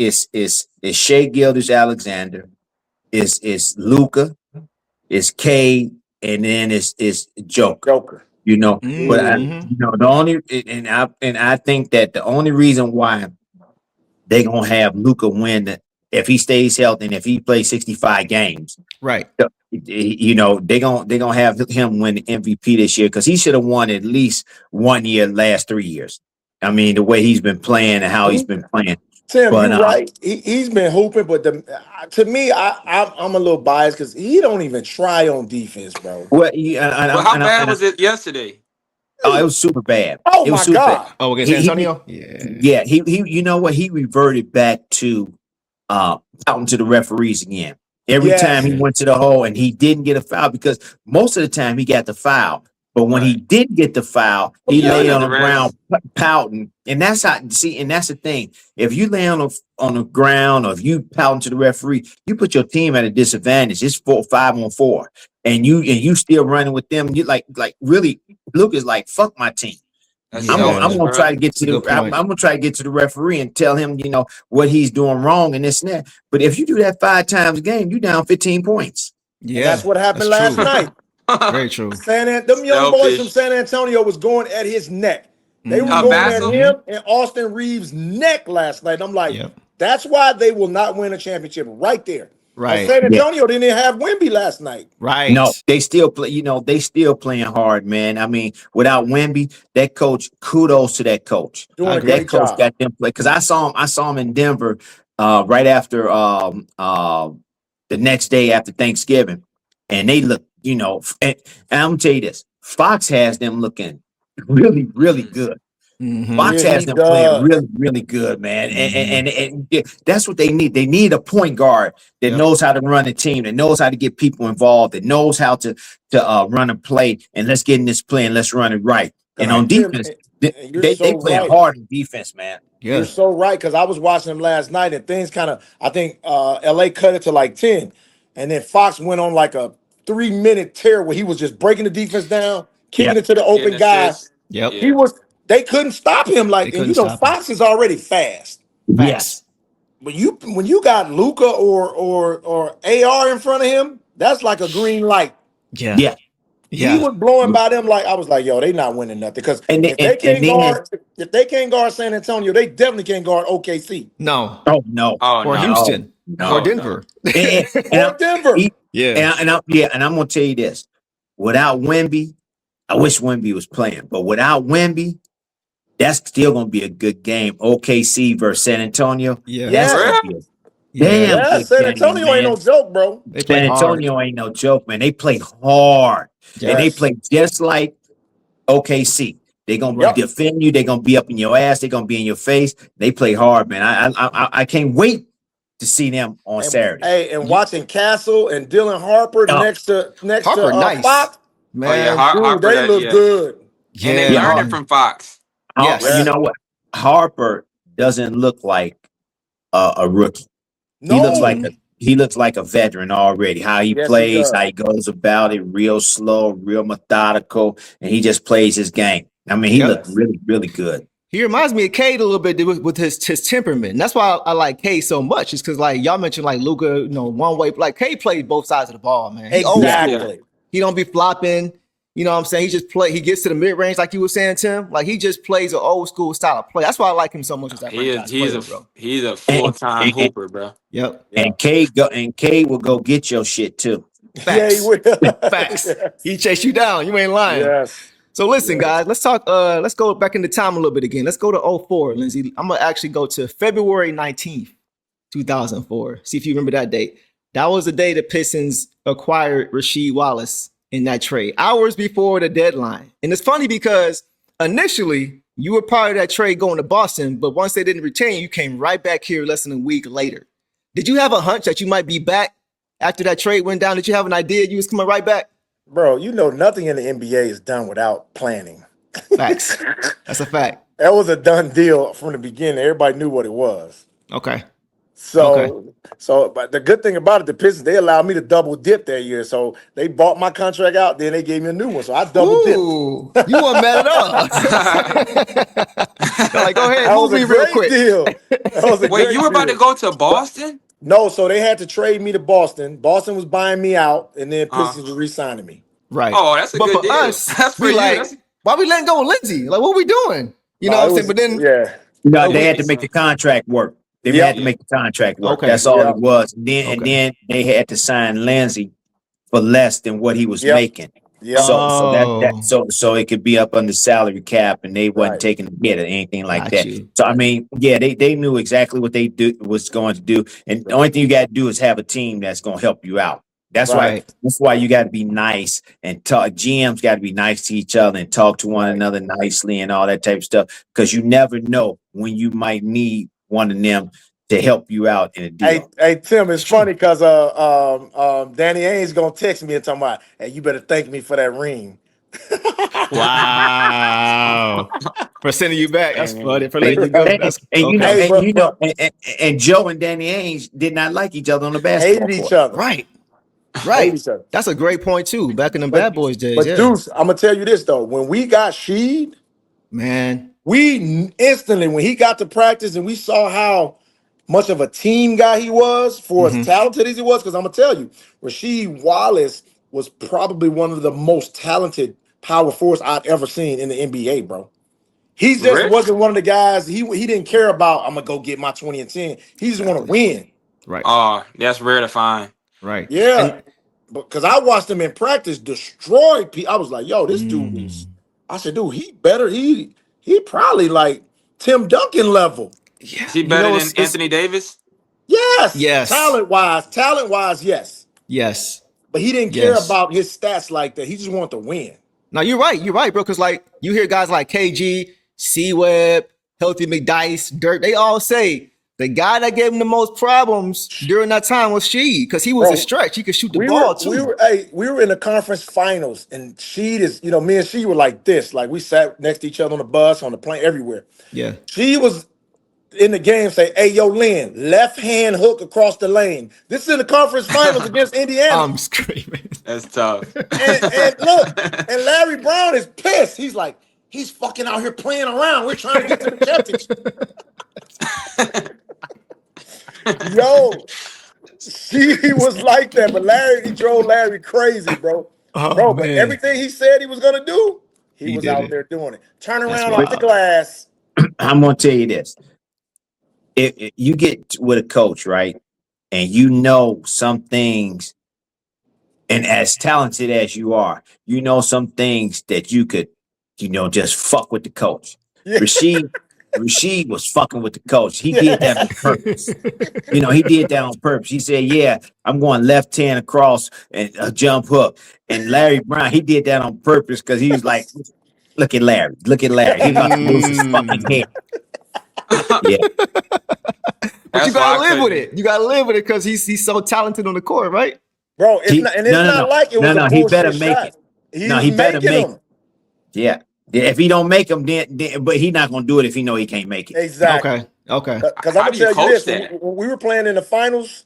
Shea Gilgeous-Alexander, it's Luka, it's Cade, and then it's Joker. Joker. You know, but Mhm. you know, the only and I think that the only reason why they gonna have Luka win if he stays healthy and if he plays 65 games, Right. you know, they gonna have him win the MVP this year because he should have won at least 1 year last 3 years. I mean, the way he's been playing and how he's been playing. Tim, But, you're right. He's been hooping, but to me, I'm a little biased because he don't even try on defense, bro. Well, But how bad was it yesterday? Oh, it was super bad. Oh It was my super God. bad. Oh, against He- he- Antonio? Yeah. Yeah, he you know what? He reverted back to shouting to the referees again. Every Yes. time he went to the hole and he didn't get a foul because most of the time he got the foul. But when he did get the foul, he Yeah, lay on the the refs. ground pouting. And that's how and that's the thing. If you lay on the ground or if you pouting to the referee, you put your team at a disadvantage. It's 5-on-4. And you still running with them. You like really Luke is like, fuck my team. That's Yeah. I'm selfish, gonna bro. try to get to That's a the good I'm point. gonna try to get to the referee and tell him, you know, what he's doing wrong and this and that. But if you do that 5 times a game, you down 15 points. Yeah. And that's what happened that's last true. night. Very true. Them young boys from Selfish. San Antonio was going at his neck. They were Mhm. going at Bassel? him and Austin Reeves' neck last night. I'm like, Yep. that's why they will not win a championship right there. Right. And San Antonio didn't have Wemby last night. Right. No, they still play, you know, they still playing hard, man. I mean, without Wemby, that coach, kudos to that coach. Doing a agree. That great coach job. got them play because I saw him in Denver right after the next day after Thanksgiving, and they look, you know, and I'm gonna tell you this, Fox has them looking really, really good. Mhm. Fox Yeah, has he them playing does. really, really good, man. And yeah, that's what they need. They need a point guard that Yep. knows how to run a team, that knows how to get people involved, that knows how to run a play. And let's get in this play and let's run it right. And on Tim, defense, and you're they so playing right. hard on defense, man. Yeah. You're so right because I was watching them last night and things kind of. I think LA cut it to like 10, and then Fox went on like a 3-minute tear where he was just breaking the defense down, kicking Yeah. it to the open Getting guy. assists. Yep. Yeah. He was. They couldn't stop him. Like, They and you couldn't know, stop him. Fox is already fast. Yes. When you got Luca or AR in front of him, that's like a green light. Yeah. Yeah. Yeah. He was blowing by them like I was like, yo, they not winning nothing because And if they can't guard San Antonio, they definitely can't guard OKC No. Oh no. Oh, Or no. Houston. No. Or Denver. or Denver. Yeah. And I'm gonna tell you this: without Wemby, I wish Wemby was playing, but without Wemby, that's still gonna be a good game. OKC versus San Antonio. Yeah. Yeah. That's gonna be a Yeah. damn Yeah, good San game, Antonio man. ain't no joke, bro. They play San hard. Antonio ain't no joke, man. They play hard, and they Yes. play just like OKC. They're gonna Yep. defend you. They're gonna be up in your ass. They're gonna be in your face. They play hard, man. I can't wait to see them on Saturday. Hey, and watching Castle and Dylan Harper Oh. next to Harper, nice. Fox, Man. Oh, yeah. dude, Harper, they look yeah. good. Yeah. And they learned it from Fox. Yes. You know what? Harper doesn't look like a rookie. No, He looks like a veteran already. How he Yes, he plays, does. how he goes about it, real slow, real methodical, and he just plays his game. I mean, he Yep. looked really, really good. He reminds me of Cade a little bit with his temperament. And that's why I like Cade so much. It's because like y'all mentioned like Luka, you know, one way. Like Cade plays both sides of the ball, man. He old school. exactly. He don't be flopping. You know what I'm saying? He just play. He gets to the mid range like you were saying, Tim. Like he just plays an old school style of play. That's why I like him so much as that franchise player, bro. He's a full-time And- hooper, bro. Yep. And Cade will go get your shit too. Yeah, he will. Facts. He chase you down. You ain't lying. Yes. So listen, guys, let's talk. Let's go back into time a little bit again. Let's go to 04, Lindsey. I'm gonna actually go to February 19th, 2004. See if you remember that date. That was the day the Pistons acquired Rasheed Wallace in that trade, hours before the deadline. And it's funny because initially you were part of that trade going to Boston, but once they didn't retain you, you came right back here less than a week later. Did you have a hunch that you might be back after that trade went down? Did you have an idea you was coming right back? Bro, you know nothing in the NBA is done without planning. Facts. That's a fact. That was a done deal from the beginning. Everybody knew what it was. Okay. Okay. But the good thing about it, the Pistons, they allowed me to double dip that year. So they bought my contract out, then they gave me a new one. So I double dipped. Ooh, you weren't mad at all. They're like, go ahead, That move was a me real great quick. deal. That was a Wait, great you were about deal. to go to Boston? No, so they had to trade me to Boston. Boston was buying me out, and then Uh, Pistons were re-signing me. Right. oh, that's a But good for deal. us, That's for we you. like, That's, why we letting go of Lindsey? Like, what we doing? You know No, what I'm it saying? was But then, yeah. No, that they would had be to make the something. contract work. They Yep. had to make the contract work. Okay. That's all Yeah. it was. And then Okay. they had to sign Lindsey for less than what he was Yep. making. Yep. So it could be up on the salary cap, and they wasn't Right. taking a hit or anything like Got that. you. So I mean, yeah, they knew exactly what they was going to do, and the only thing you got to do is have a team that's going to help you out. That's why. Right. That's why you got to be nice and talk. GMs got to be nice to each other and talk to one another nicely and all that type of stuff, because you never know when you might need one of them to help you out in a deal. Hey, Tim, it's funny because Danny Ainge gonna text me and talking about, hey, you better thank me for that ring. Wow. For sending you back. That's funny. For letting you go. Right. That's And you know, okay. Hey, but and Joe and Danny Ainge did not like each other on the basketball hated each court. other. Right. Hated Right. each other. That's a great point too. Back in the But Bad Boys days. but Yeah. Deuce, I'm gonna tell you this though. When we got Sheed, Man. we instantly, when he got to practice and we saw how much of a team guy he was for as talented as he was, because I'm gonna tell you, Rasheed Wallace was probably one of the most talented power forwards I've ever seen in the NBA, bro. He just Really? wasn't one of the guys. He didn't care about I'm gonna go get my 20 and 10. He just want to win. Right. Oh, that's rare to find. Right. Yeah, And because I watched him in practice destroy people. I was like, yo, this dude is. I said, dude, he better. He probably like Tim Duncan level. yeah. Is he You better know, than Anthony Davis? Yes. Yes. Talent wise, yes. Yes. But he didn't care about his stats like that. He just wanted to win. No, you're right. You're right, bro. Because like you hear guys like KG, C-Web, Healthy McDice, Dirt, they all say the guy that gave him the most problems during that time was Sheed, because he was Bro, a stretch. He could shoot the ball too. We were in the conference finals, and Sheed is, me and she were like this. Like we sat next to each other on the bus, on the plane, everywhere. Yeah. She was in the game say, hey, yo, Lynn, left hand hook across the lane. This is in the conference finals against Indiana. I'm screaming. That's tough. And look, and Larry Brown is pissed. He's like, he's fucking out here playing around. We're trying to get to the championship. Yo, she was like that, but he drove Larry crazy, bro. Oh, Bro, but man. everything he said he was gonna do, he was did out it. there doing it. Turn That's around off the wild. glass. I'm gonna tell you this: if you get with a coach, right, and you know some things, and as talented as you are, you know some things that you could, just fuck with the coach. Yeah. Rasheed was fucking with the coach. He did that on purpose. He did that on purpose. He said, yeah, I'm going left hand across and a jump hook. And Larry Brown, he did that on purpose because he was like, look at Larry. He about to lose his fucking head. Yeah. But That's you why gotta I live with couldn't- it. You gotta live with it because he's so talented on the court, right? Bro, it's not like it was a he better bullshit make shot. it. He No, was he better making make them. Yeah. If he don't make them, then but he's not gonna do it if he know he can't make it. Exactly. Okay. Because How I'm do gonna you tell you coach this: when that? we were playing in the finals,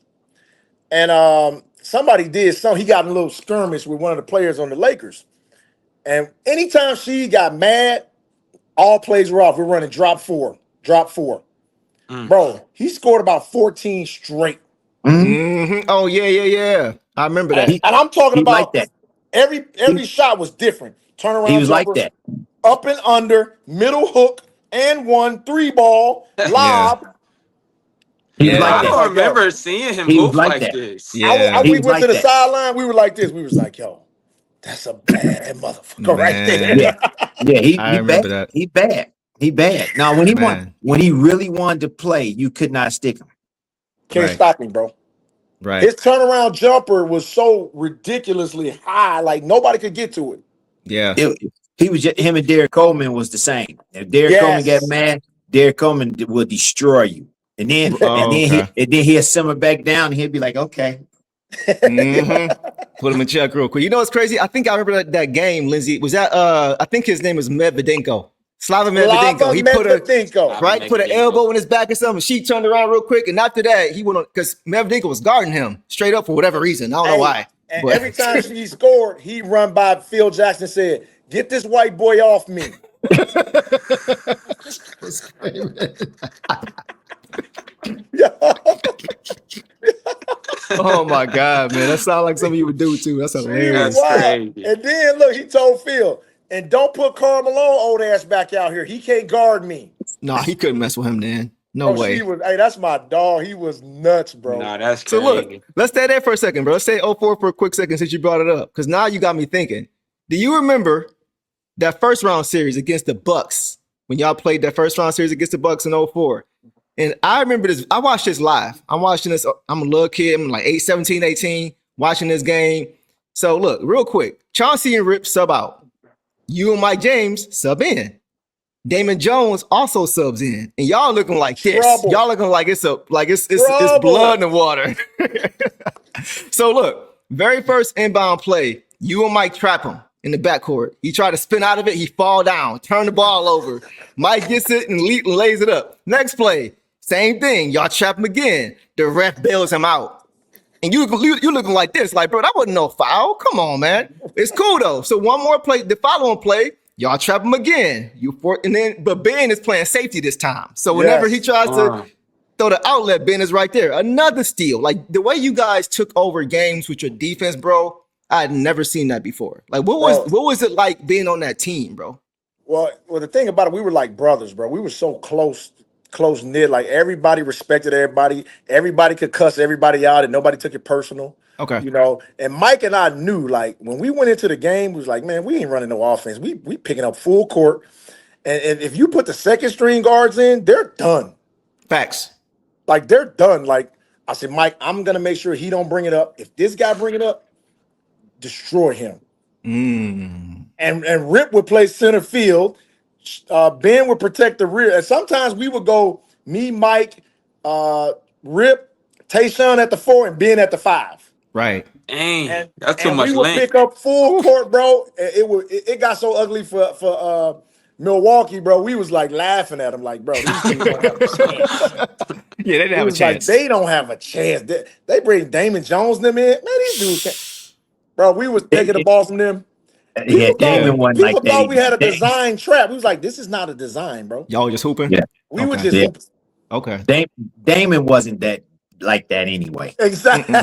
and somebody did something. He got in a little skirmish with one of the players on the Lakers, and anytime she got mad, all plays were off. We're running drop four. Bro, he scored about 14 straight. Mhm. Oh yeah. I remember that. And I'm talking He like about that. every shot was different. Turnaround He was like jumper, that. up and under, middle hook, and 1-3 ball, lob. He was Yeah. like I that. don't Like, yo. remember seeing him He was move like like that. this. Yeah. He We was went like to the that. sideline. We were like this. We was like, yo, that's a bad motherfucker right there. Yeah. Yeah, I he bad. remember that. He bad. Now Man. when he really wanted to play, you could not stick him. Can't Right. stop him, bro. Right. His turnaround jumper was so ridiculously high, like nobody could get to it. Yeah. He was just, him and Derek Coleman was the same. If Derek Coleman got Yes. mad, Derek Coleman will destroy you. And then Okay. he'll simmer back down and he'll be like, okay. Put him in check real quick. You know what's crazy? I think I remember that game, Lindsey. Was that I think his name was Medvedenko. Slava Medvedenko. He put Medvedenko. an elbow in his back or something. She turned around real quick, and after that, he went on because Medvedenko was guarding him straight up for whatever reason. I don't know why. And every time she scored, he run by Phil Jackson and said, "Get this white boy off me." Oh my God, man. That sounds like something you would do too. That's hilarious. That's crazy. And then look, he told Phil, and don't put Karl Malone old ass back out here. He can't guard me. No, he couldn't mess with him then. No way. That's my dog. He was nuts, bro. Nah, that's So crazy. look, let's stay there for a second, bro. Let's stay 04 for a quick second since you brought it up. Because now you got me thinking. Do you remember that first round series against the Bucks? When y'all played that first round series against the Bucks in 04? And I remember this. I watched this live. I'm watching this. I'm a little kid. I'm like 17, 18, watching this game. So look, real quick. Chauncey and Rip sub out. You and Mike James sub in. Damon Jones also subs in, and y'all looking like this. Trouble. Y'all looking like it's blood in the water. So look, very first inbound play, you and Mike trap him in the backcourt. He tried to spin out of it, he fall down, turn the ball over. Mike gets it and lays it up. Next play, same thing. Y'all trap him again. The ref bails him out. And you looking like this, like, bro, that wasn't no foul. Come on, man. It's cool though. So one more play, the following play, y'all trap him again. But Ben is playing safety this time. So whenever he tries to throw the outlet, Ben is right there. Another steal. Like the way you guys took over games with your defense, bro, I had never seen that before. Like what was it like being on that team, bro? Well, the thing about it, we were like brothers, bro. We were so close knit. Like everybody respected everybody. Everybody could cuss everybody out, and nobody took it personal. Okay. You know, and Mike and I knew, like, when we went into the game, we was like, man, we ain't running no offense. We picking up full court. And if you put the second string guards in, they're done. Facts. Like, they're done. Like, I said, Mike, I'm going to make sure he don't bring it up. If this guy bring it up, destroy him. And Rip would play center field. Ben would protect the rear. And sometimes we would go, me, Mike, Rip, Tayshaun at the 4, and Ben at the 5. Right. Dang, that's too much we would length. pick up full court, bro. It got so ugly for Milwaukee, bro. We was like laughing at them, like, bro, these dudes don't have a chance. Yeah, they didn't have a chance. Like, they don't have a chance. They bring Damon Jones them in. Man, these dudes can't. Bro, we was taking the ball from them. Damon wasn't like that. People thought we had a design trap. We was like, this is not a design, bro. Y'all just hooping? Yeah. We were just hooping. Okay. Damon wasn't that like that anyway. Exactly.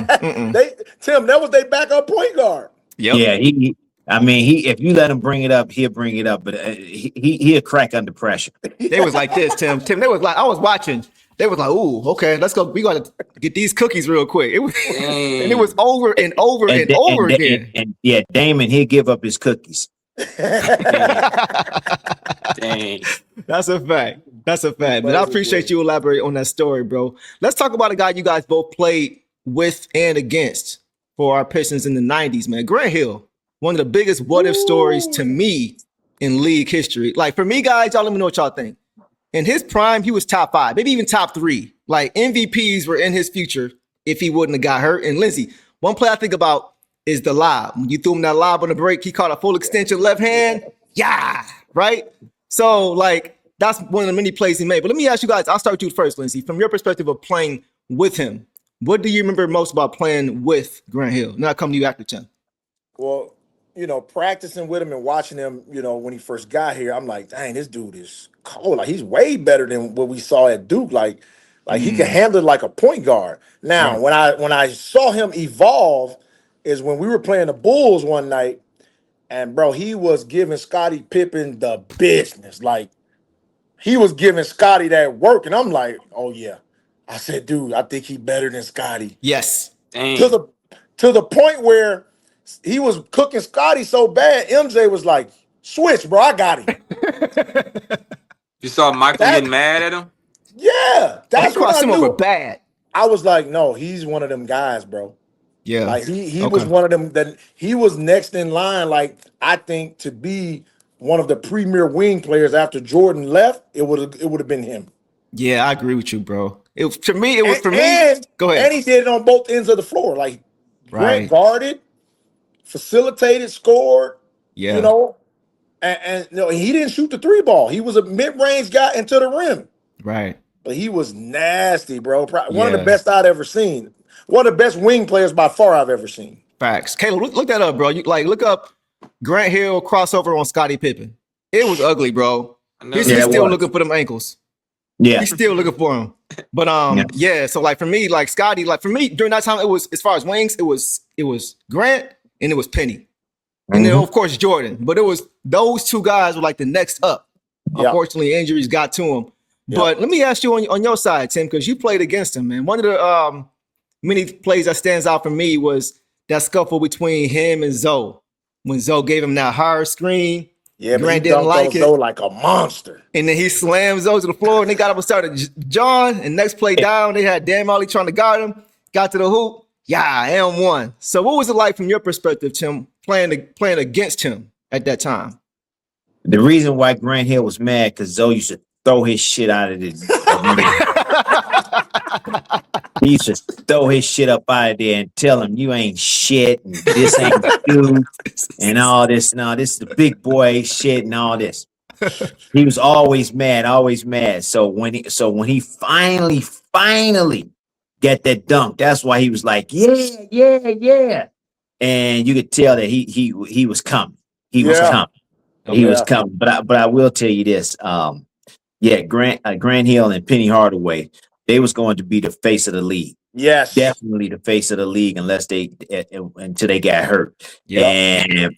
Tim, that was their backup point guard. Yep. Yeah, if you let him bring it up, he'll bring it up, but he'll crack under pressure. They was like this, Tim. They was like, I was watching. They was like, ooh, okay, let's go. We got to get these cookies real quick. It was, and it was over and over and over again. And yeah, Damon, he'll give up his cookies. Dang. That's a fact. That's a fact. But I appreciate you elaborating on that story, bro. Let's talk about a guy you guys both played with and against for our Pistons in the 90s, man. Grant Hill, one of the biggest what-if stories to me in league history. Like, for me, guys, y'all let me know what y'all think. In his prime, he was top 5, maybe even top 3. Like, MVPs were in his future if he wouldn't have got hurt. And Lindsey, one play I think about is the lob. When you threw him that lob on the break, he caught a full extension left hand. Yeah, right? So, like, that's one of the many plays he made. But let me ask you guys, I'll start with you first, Lindsey. From your perspective of playing with him, what do you remember most about playing with Grant Hill? Now I'll come to you after, Tim. Well, practicing with him and watching him, when he first got here, I'm like, dang, this dude is cold. Like, he's way better than what we saw at Duke. Like he can handle it like a point guard. Now, when I saw him evolve is when we were playing the Bulls one night, and bro, he was giving Scottie Pippen the business. Like, he was giving Scottie that work, and I'm like, oh yeah. I said, dude, I think he better than Scottie. Yes. Dang. To the point where he was cooking Scottie so bad, MJ was like, switch, bro, I got him. You saw Michael getting mad at him? Yeah. That's what I him knew. over bad. I was like, no, he's one of them guys, bro. Yeah. Like, he was one of them that he was next in line, like, I think, to be one of the premier wing players after Jordan left. It would have been him. Yeah, I agree with you, bro. For me. Go ahead. And he did it on both ends of the floor. Like, Grant guarded, facilitated, scored. Yeah. And no, he didn't shoot the 3-ball. He was a mid-range guy into the rim. Right. But he was nasty, bro. One of the Yeah. best I'd ever seen. One of the best wing players by far I've ever seen. Facts. Caleb, look that up, bro. You look up Grant Hill crossover on Scottie Pippen. It was ugly, bro. He's still looking for them ankles. Yeah. He's still looking for him. But yeah. So like for me, like Scottie, like for me during that time, it was as far as wings, it was Grant and it was Penny. And then of course Jordan. But it was those two guys were like the next up. Unfortunately, injuries got to him. But let me ask you on your side, Tim, because you played against him, man. One of the many plays that stands out for me was that scuffle between him and Zoe. When Zoe gave him that hard screen. Yeah, Grant but he didn't like it. Zoe like a monster. And then he slammed Zoe to the floor and they got up and started John. And next play down, they had Dan Molly trying to guard him. Got to the hoop. Yeah, M1. So what was it like from your perspective, Tim, playing against him at that time? The reason why Grant Hill was mad because Zoe used to throw his shit out of his. He used to throw his shit up out of there and tell him you ain't shit and this ain't you and all this and all this is the big boy shit and all this. He was always mad. So when he finally get that dunk, that's why he was like, yeah. And you could tell that he was coming. He was coming. But I will tell you this. Grant Hill and Penny Hardaway, they was going to be the face of the league. Yes, definitely the face of the league until they got hurt. Yeah. And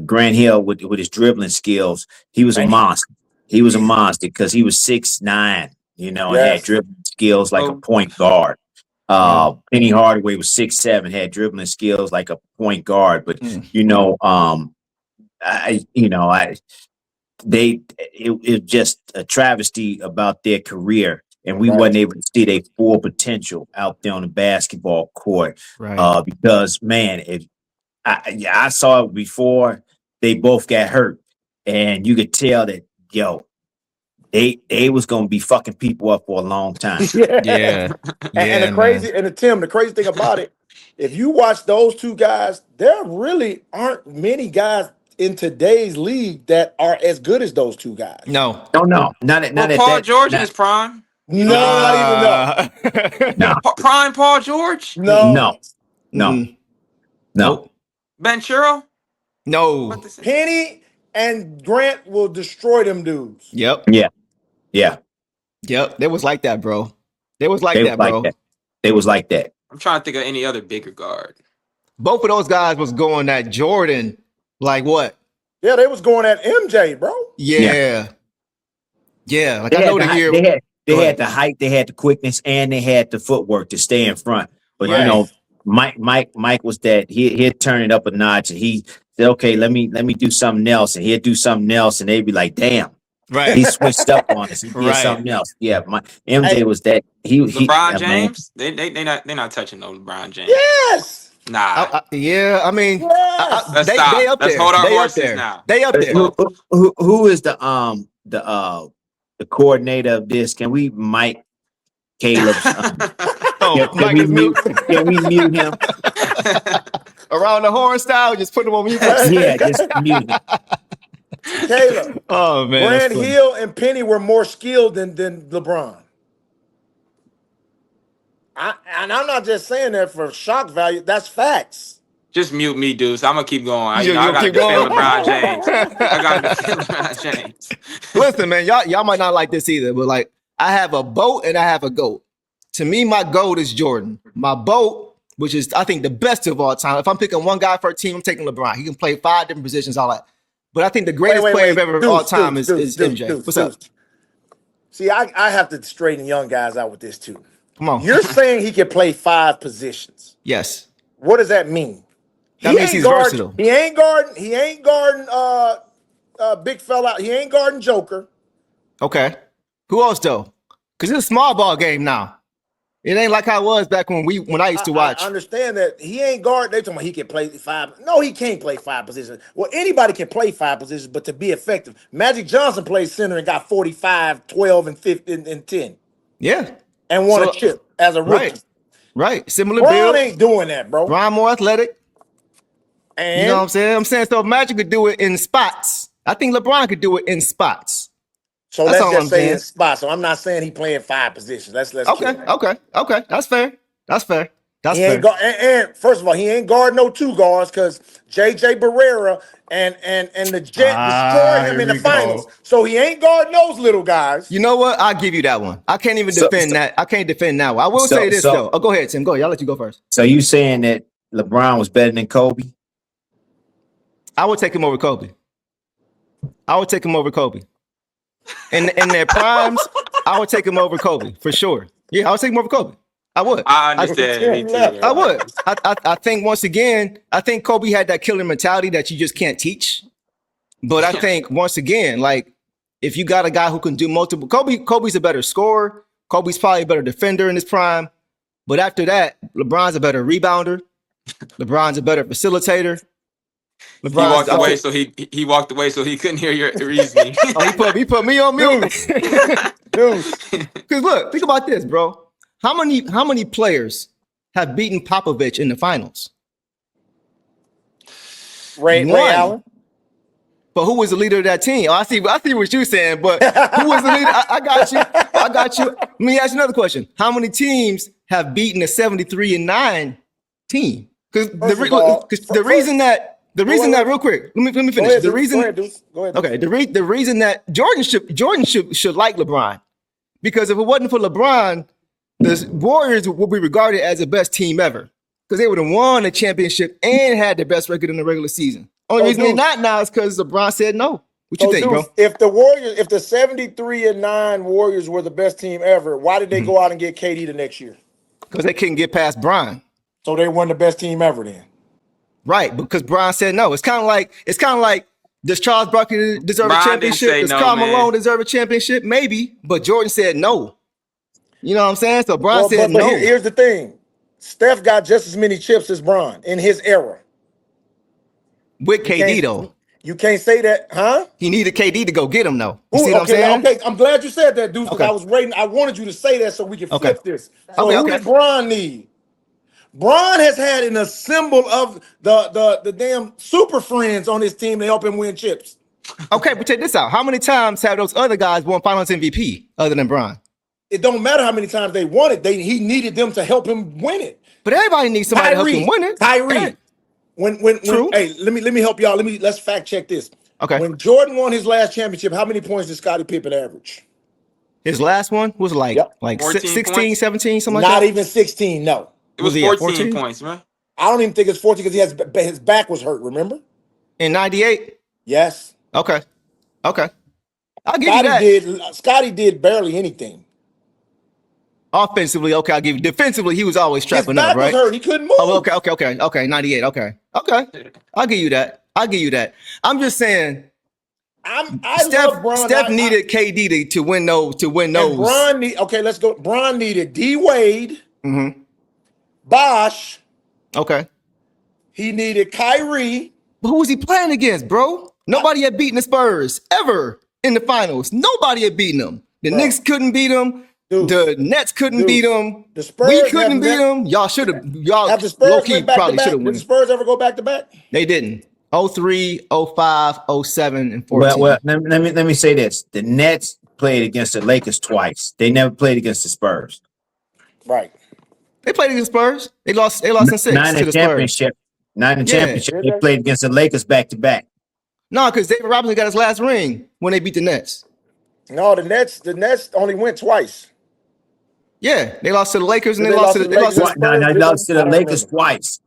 Grant Hill with his dribbling skills, he was a monster. He was a monster because he was 6'9", and had dribbling skills like a point guard. Penny Hardaway was 6'7", had dribbling skills like a point guard. But it just a travesty about their career, and we wasn't able to see their full potential out there on the basketball court. Right. Because man, I saw it before they both got hurt, and you could tell that they was gonna be fucking people up for a long time. Yeah. And the crazy thing about it, if you watch those two guys, there really aren't many guys in today's league that are as good as those two guys. No. Not Paul George in his prime. No, not even No. Prime Paul George. No. Ben Churro. No. Penny and Grant will destroy them dudes. Yep. Yeah. Yep. They was like that, bro. They was like that. I'm trying to think of any other bigger guard. Both of those guys was going at Jordan. Like what? Yeah, they was going at MJ, bro. Yeah. Like I know they had the height, they had the quickness, and they had the footwork to stay in front. But Mike was that he'd turn it up a notch, and he said, "Okay, let me do something else," and he'd do something else, and they'd be like, "Damn." Right. He switched up on us. He did something else. Yeah, MJ was that. LeBron James. They not touching no LeBron James. Yes. Nah. I mean, Let's they up there. Let's hold our they horses up there. now. They up there. Who is the coordinator of this? Can we mic Caleb's? Can we mute him? Around the horn style, just put him on mute. Yeah, just mute him. Caleb. Oh man. Grant Hill and Penny were more skilled than LeBron. And I'm not just saying that for shock value. That's facts. Just mute me, Deuce. I'm gonna keep going. I gotta keep defend going? LeBron James. I gotta defend LeBron James. Listen, man, y'all might not like this either, but like I have a boat and I have a GOAT. To me, my GOAT is Jordan. My boat, which is I think the best of all time. If I'm picking one guy for a team, I'm taking LeBron. He can play 5 different positions, all that. But I think the greatest player of ever all time is MJ. What's up? See, I have to straighten young guys out with this too. Come on. You're saying he can play 5 positions. Yes. What does that mean? That means he's versatile. He ain't guarding big fella. He ain't guarding Joker. Okay. Who else though? Because it's a small ball game now. It ain't like how it was back when I used to watch. I understand that he ain't guard. They talking about he can play 5. No, he can't play 5 positions. Well, anybody can play 5 positions, but to be effective, Magic Johnson played center and got 45, 12, and 15 and 10. Yeah. And won a chip as a rookie. Right. Similar Bron build. ain't doing that, bro. Bron more athletic. And You know what I'm saying? I'm saying so. If Magic could do it in spots, I think LeBron could do it in spots. so That's let's all just I'm say saying. in spots. So I'm not saying he playing 5 positions. Let's Okay, kill that. okay. That's fair. That's fair. That's He fair. ain't and first of all, he ain't guard no 2 guards because JJ Barrera and the Jet destroyed him Here in the we finals. go. So he ain't guarding those little guys. You know what? I'll give you that one. I can't even So- defend that. I can't defend that one. I will So- say this so- though. Oh, go ahead, Tim. Go ahead. I'll let you go first. So you saying that LeBron was better than Kobe? I would take him over Kobe. In their primes, I would take him over Kobe for sure. Yeah, I would take him over Kobe. I would. I understand. Me too. Man. I would. I think once again, I think Kobe had that killer mentality that you just can't teach. But I think once again, like if you got a guy who can do multiple, Kobe's a better scorer. Kobe's probably a better defender in his prime. But after that, LeBron's a better rebounder. LeBron's a better facilitator. He walked away, so he walked away, so he couldn't hear your reasoning. He put me on mute. Dude, Because look, think about this, bro. How many players have beaten Popovich in the finals? Ray One. Allen. But who was the leader of that team? Oh, I see what you're saying, but who was the leader? I got you. Let me ask you another question. How many teams have beaten a 73-9 team? Because the reason that real quick, let me finish. Go ahead, The Deuce. reason Go ahead, Deuce. Go ahead, Deuce. Okay, the reason that Jordan should like LeBron, because if it wasn't for LeBron, the Warriors would be regarded as the best team ever, because they would have won a championship and had the best record in the regular season. Only reason they're not now is because LeBron said no. What you think, Deuce, bro? if the 73-9 Warriors were the best team ever, why did they go out and get KD the next year? Because they couldn't get past Bron. So they weren't the best team ever then. Right, because Bron said no. It's kind of like does Charles Barkley deserve Bron a didn't championship? say Does no, Karl man. Malone deserve a championship? Maybe, but Jordan said no. You know what I'm saying? So Bron said but no. here's the thing. Steph got just as many chips as Bron in his era. With KD though. You can't say that, huh? He needed KD to go get him though. You Ooh, see what I'm saying? Okay, I'm glad you said that, Deuce, because Okay. I was waiting. I wanted you to say that so we can Okay. flip this. So who Okay. did Bron need? Bron has had an assemble of the damn super friends on his team to help him win chips. Okay, but check this out. How many times have those other guys won Finals MVP other than Bron? It don't matter how many times they won it. He needed them to help him win it. But everybody needs somebody to help them win it. Kyrie. When True. hey, let me help y'all. Let's fact check this. Okay. When Jordan won his last championship, how many points did Scottie Pippen average? His last one was like Yep. 14 16, points? 17, something Not like that. even 16, no. It was Was he at 14 14? points, man. I don't even think it's 14 because his back was hurt, remember? In 98? Yes. Okay. I'll give you that. Scottie did barely anything. Offensively, okay, I'll give you. Defensively, he was always His trapping back up, right? was hurt. He couldn't move. Oh, okay. 98. Okay. I'll give you that. I'm just saying. I love Bron. Steph needed KD to win those. And Bron let's go. Bron needed D Wade, Bosh. Okay. He needed Kyrie. But who was he playing against, bro? Nobody had beaten the Spurs ever in the finals. Nobody had beaten them. The Knicks couldn't beat them. Dude. The Nets couldn't beat them. The Spurs We couldn't have beat them. Y'all should have. Y'all Have the Spurs low key went back to probably back? should have Did won. the Spurs ever go back to back? They didn't. 03, 05, 07, and 14. Well, let me say this: the Nets played against the Lakers twice. They never played against the Spurs. Right. They played against Spurs. They lost in 6 Nine to in the Spurs. championship. Nine in Yeah. championship. They played against the Lakers back to back. No, because David Robinson got his last ring when they beat the Nets. No, the Nets only went twice. Yeah, they lost to the Lakers and They they lost to lost the to the Lakers. No, they lost to the Lakers twice.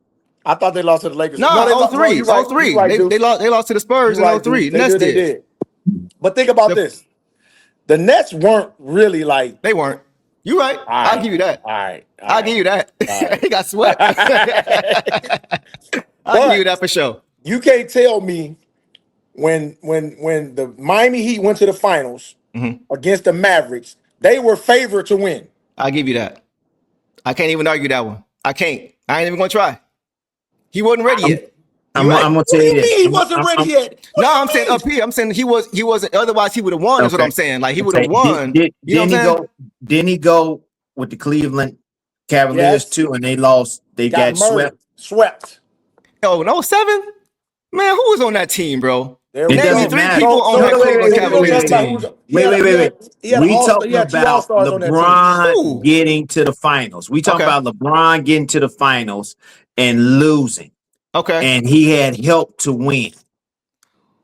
I thought they lost to the Lakers. No, they lost- 03. you're right, 03. you're right, Deuce. They lost to the Spurs You're right, in 03. Deuce. Nets They did. But think about this. The Nets weren't really like. They weren't. You right. right. I'll give you that. All right. I'll give you that. He got swept. I'll give you that for sure. You can't tell me when the Miami Heat went to the finals against the Mavericks, they were favored to win. I'll give you that. I can't even argue that one. I can't. I ain't even gonna try. He wasn't ready yet. I'm gonna tell What do you you this. mean he wasn't ready yet? What No, do you I'm saying mean? up here. I'm saying he wasn't. Otherwise, he would have won. Is what Okay. I'm saying. Like he would have Okay, won. You know what I'm saying? Didn't he go with the Cleveland Cavaliers Yes. too? And they lost. They got murdered. swept. Swept. Oh, no, 07? Man, who was on that team, bro? There It we Name me go. doesn't 3 matter. people on that Cleveland Cavaliers team. He had We talking two about All-Stars on that team. LeBron Who? getting to the finals. We talking Okay. about LeBron getting to the finals and losing. Okay. And he had help to win.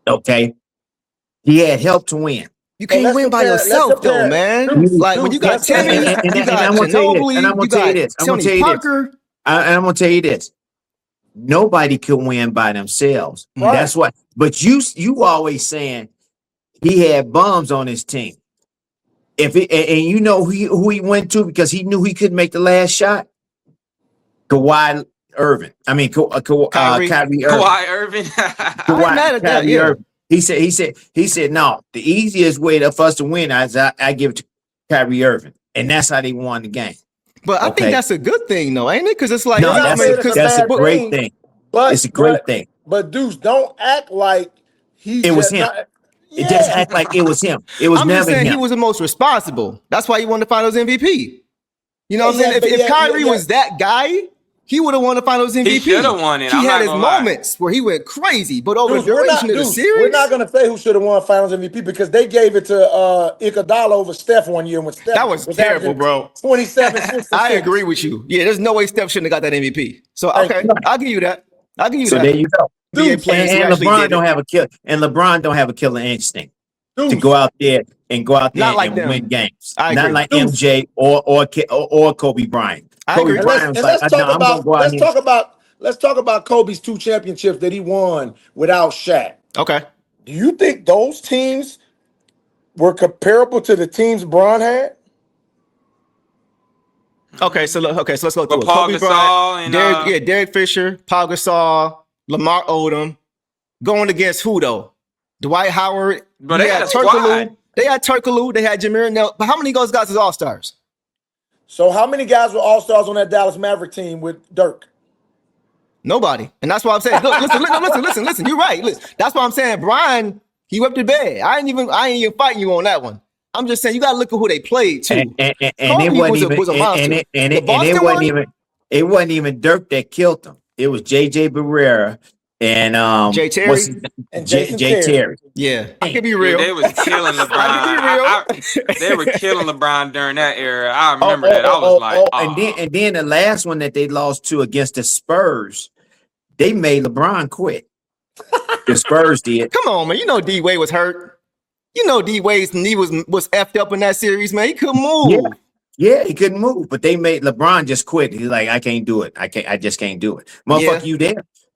Okay. He had help to win. You can't win by yourself, though, man. Deuce, Like when you got let's compare- Timmy, And you got I'm gonna tell you this, and I'm Ginobili, gonna you tell you got this. I'm gonna Tony tell you this. Parker. And I'm gonna tell you this. Nobody can win by themselves. Right. That's what. But you always saying he had bums on his team. And you know who he went to because he knew he couldn't make the last shot. Kawhi Irving. I mean, Kyrie Irving. Kawhi Irving. I ain't mad at that. Kyrie Yeah. Irving. He said, no, the easiest way for us to win is I give it to Kyrie Irving. And that's how they won the game. But I think that's a good thing, though, ain't it? Because it's like No, not saying it's a that's a bad great thing, thing. But It's a great thing. But Deuce, don't act like It was him. Yeah. It just act like it was him. It was I'm never just saying him. he was the most responsible. That's why he won the Finals MVP. You know what I'm saying? If Kyrie was that guy, he would have won the Finals MVP. He should have won it. He I'm had not his gonna lie. moments where he went crazy, but over Deuce, the duration of the series, we're not going to say who should have won Finals MVP because they gave it to Iguodala over Steph one year when Steph that was terrible, averaging bro. 27, 6 I agree with you. Yeah, there's no way Steph shouldn't have got that MVP. So okay, I'll give you that. I'll give you So that. there you go. NBA players who And actually LeBron did don't it. have a kill. And LeBron don't have a killer instinct Deuce, to go out there Not like and them. win games. I Not agree. like Deuce. MJ or Kobe Bryant. I Kobe agree. Bryant was like, no, I'm gonna go out here. Let's talk about Kobe's 2 championships that he won without Shaq. Okay. Do you think those teams were comparable to the teams Bron had? Okay, so let's go through But it. Paul Kobe Gasol Bryant, and Derek Fisher, Paul Gasol, Lamar Odom, going against who though? Dwight Howard. But they had a squad. They had Turkoglu. They had Jameer Nell. But how many of those guys is All Stars? So how many guys were All-Stars on that Dallas Maverick team with Dirk? Nobody. And that's why I'm saying, look, listen. You're right. Listen, that's why I'm saying Brian, he whipped the bed. I ain't even fighting you on that one. I'm just saying you gotta look at who they played too. And it Kobe was a monster. it wasn't even Dirk that killed him. It was JJ Barrera and Jay Terry? And Jay Jason Terry. Yeah, I can be Dude, real. they was killing LeBron. They were killing LeBron during that era. I remember that. I was like, and then the last one that they lost to against the Spurs, they made LeBron quit. The Spurs did. Come on, man. You know D Wade was hurt. You know D Wade's knee was effed up in that series, man. He couldn't move. Yeah, he couldn't move, but they made LeBron just quit. He's like, I can't do it. I just can't do it. Motherfucker, you there?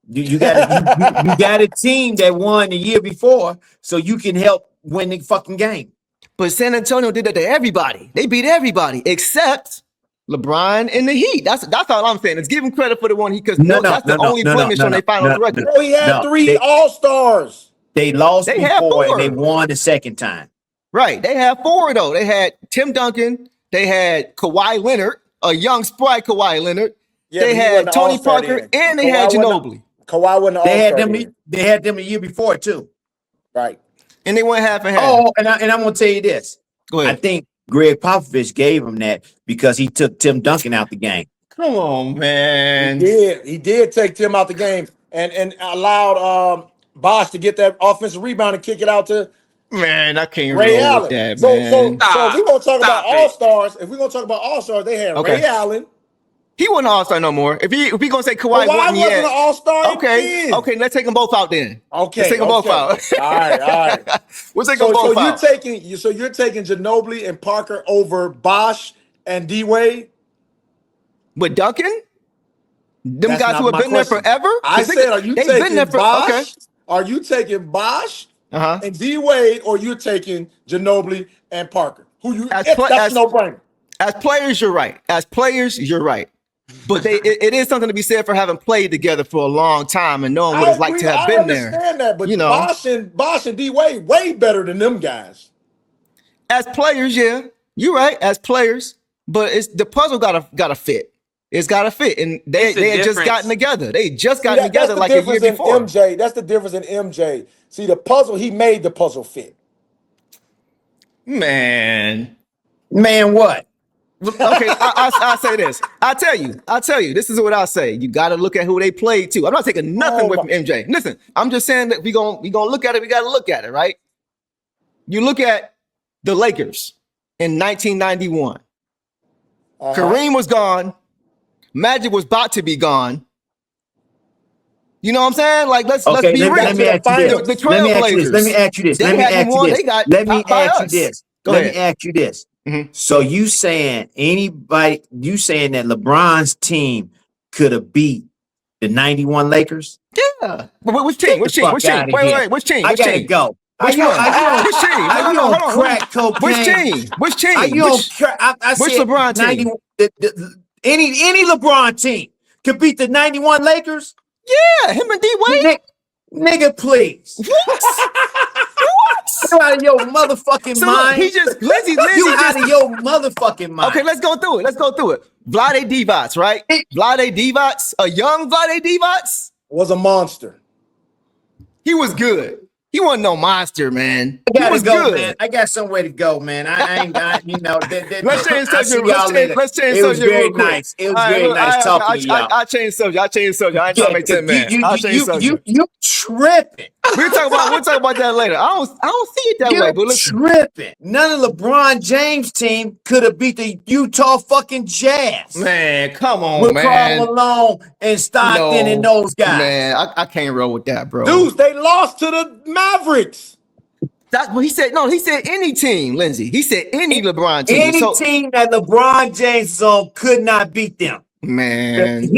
You got a team that won the year before, so you can help win the fucking game. But San Antonio did that to everybody. They beat everybody except LeBron and the Heat. That's all I'm saying. It's give him credit for the one because that's the only blemish on their finals record. Bro, he had 3 All-Stars. They lost They had before 4. and they won the second time. Right. They had 4 though. They had Tim Duncan. They had Kawhi Leonard, a young sprite Kawhi Leonard. Yeah, they had Tony Parker and they had Ginobili. Kawhi wasn't an They had them the year before too. Right. And they went half and half. Oh, and I'm gonna tell you this. Go ahead. I think Greg Popovich gave him that because he took Tim Duncan out the game. Come on, man. He did take Tim out the game and allowed Bosh to get that offensive rebound and kick it out to Man, I can't Ray roll Allen. with that, So man. if we're gonna talk about Stop it. All-Stars, they had Okay. Ray Allen. He wasn't an All-Star no more. If we gonna say Kawhi Kawhi wasn't wasn't yet, an All-Star. okay, let's take them both out then. Okay. Let's take them both out. All right. We'll take them So both you're out. you're taking Ginobili and Parker over Bosh and D Wade. But Duncan, them That's guys not who have my been there question. forever. I said, are you they've been taking there for Bosh? okay? Are you taking Bosh Uh-huh. and D Wade, or you're taking Ginobili and Parker? Who you? As That's no brainer. As players, you're right. But it is something to be said for having played together for a long time and knowing what it's like to have been there. I understand that, but you know, Bosh and D Wade way better than them guys. as players, yeah, you're right. As players, but it's the puzzle gotta fit. It's gotta fit, and they had just gotten together. They just gotten together like a year before. MJ, that's the difference in MJ. See, the puzzle, he made the puzzle fit. Man, Man, what? Okay, I'll say this. I'll tell you. This is what I'll say. You got to look at who they played to. I'm not taking nothing away from MJ. Listen, I'm just saying that we gonna look at it. We got to look at it, right? You look at the Lakers in 1991. Kareem was gone. Magic was about to be gone. You know what I'm saying? Like, let's be real. Let me ask you this. The Trailblazers. Let me ask you this. They ask you this. Mm-hmm. So you saying that LeBron's team could have beat the 91 Lakers? Yeah. But which team? Which team? Wait. Which team? I gotta go. Which one? Which team? Are you on crack cocaine? Which team? Are you on crack? I which said LeBron team? Any LeBron team could beat the 91 Lakers? Yeah, him and D-Wade. Nigga, please. What? You out of your motherfucking mind. He just Lindsey you out of your motherfucking mind. Okay, let's go through it. Vlade Divac, right? Vlade Divac, a young Vlade Divac was a monster. He was good. He wasn't no monster, man. I gotta was go, good. man. I got somewhere to go, man. I ain't got, Let's change subject. Let's change it was subject. Very nice. It was very nice talking to y'all. I changed subject. I ain't trying to make that man. You tripping. We'll talk about that later. I don't see it that way. But listen. Tripping. None of LeBron James' team could have beat the Utah fucking Jazz. Man, come on, with man. Karl Malone and Stockton and those guys. Man, I can't roll with that, bro. Deuce, they lost to the Mavericks. That's what he said. No, he said any team, Lindsey. He said any LeBron team. Any team that LeBron James is on could not beat them. Man. The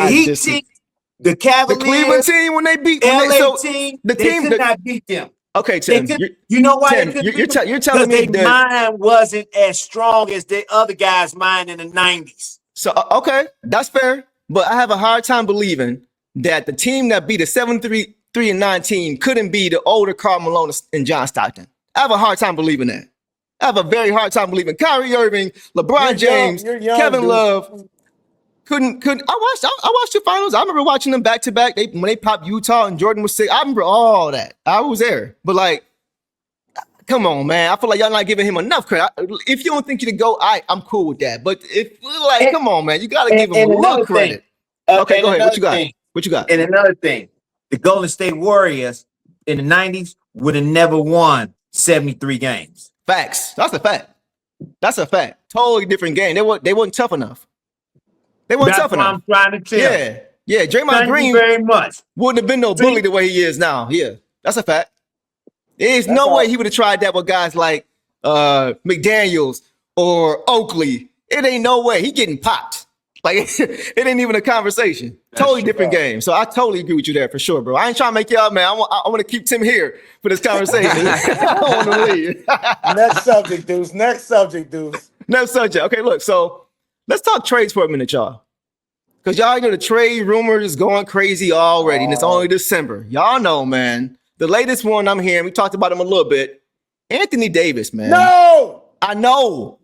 Heat team, the Cavaliers, the Cleveland team when they beat LA team, they could not beat them. Okay, Tim. You know why? Tim, you're telling me their mind wasn't as strong as the other guys' mind in the 90s. So, okay, that's fair. But I have a hard time believing that the team that beat a 7-3-9 team couldn't be the older Karl Malone and John Stockton. I have a hard time believing that. I have a very hard time believing Kyrie Irving, LeBron James, Kevin Love couldn't. I watched the finals. I remember watching them back to back. When they popped Utah and Jordan was sick. I remember all that. I was there. But like, come on, man. I feel like y'all not giving him enough credit. If you don't think you to go, I'm cool with that. But come on, man, you gotta give him a little credit. Okay, go ahead. What you got? And another thing, the Golden State Warriors in the 90s would have never won 73 games. Facts. That's a fact. Totally different game. They weren't tough enough. That's what I'm trying to tell you. Yeah. Draymond Green very much wouldn't have been no bully the way he is now. Yeah, that's a fact. There's no way he would have tried that with guys like McDaniels or Oakley. It ain't no way. He getting popped. Like it ain't even a conversation. Totally different game. So I totally agree with you there for sure, bro. I ain't trying to make y'all man. I want to keep Tim here for this conversation. I don't want to leave. Next subject, Deuce. Next subject. Okay, look. So let's talk trades for a minute, y'all. Because y'all know the trade rumor is going crazy already, and it's only December. Y'all know, man. The latest one I'm hearing, we talked about him a little bit. Anthony Davis, man. No! I know.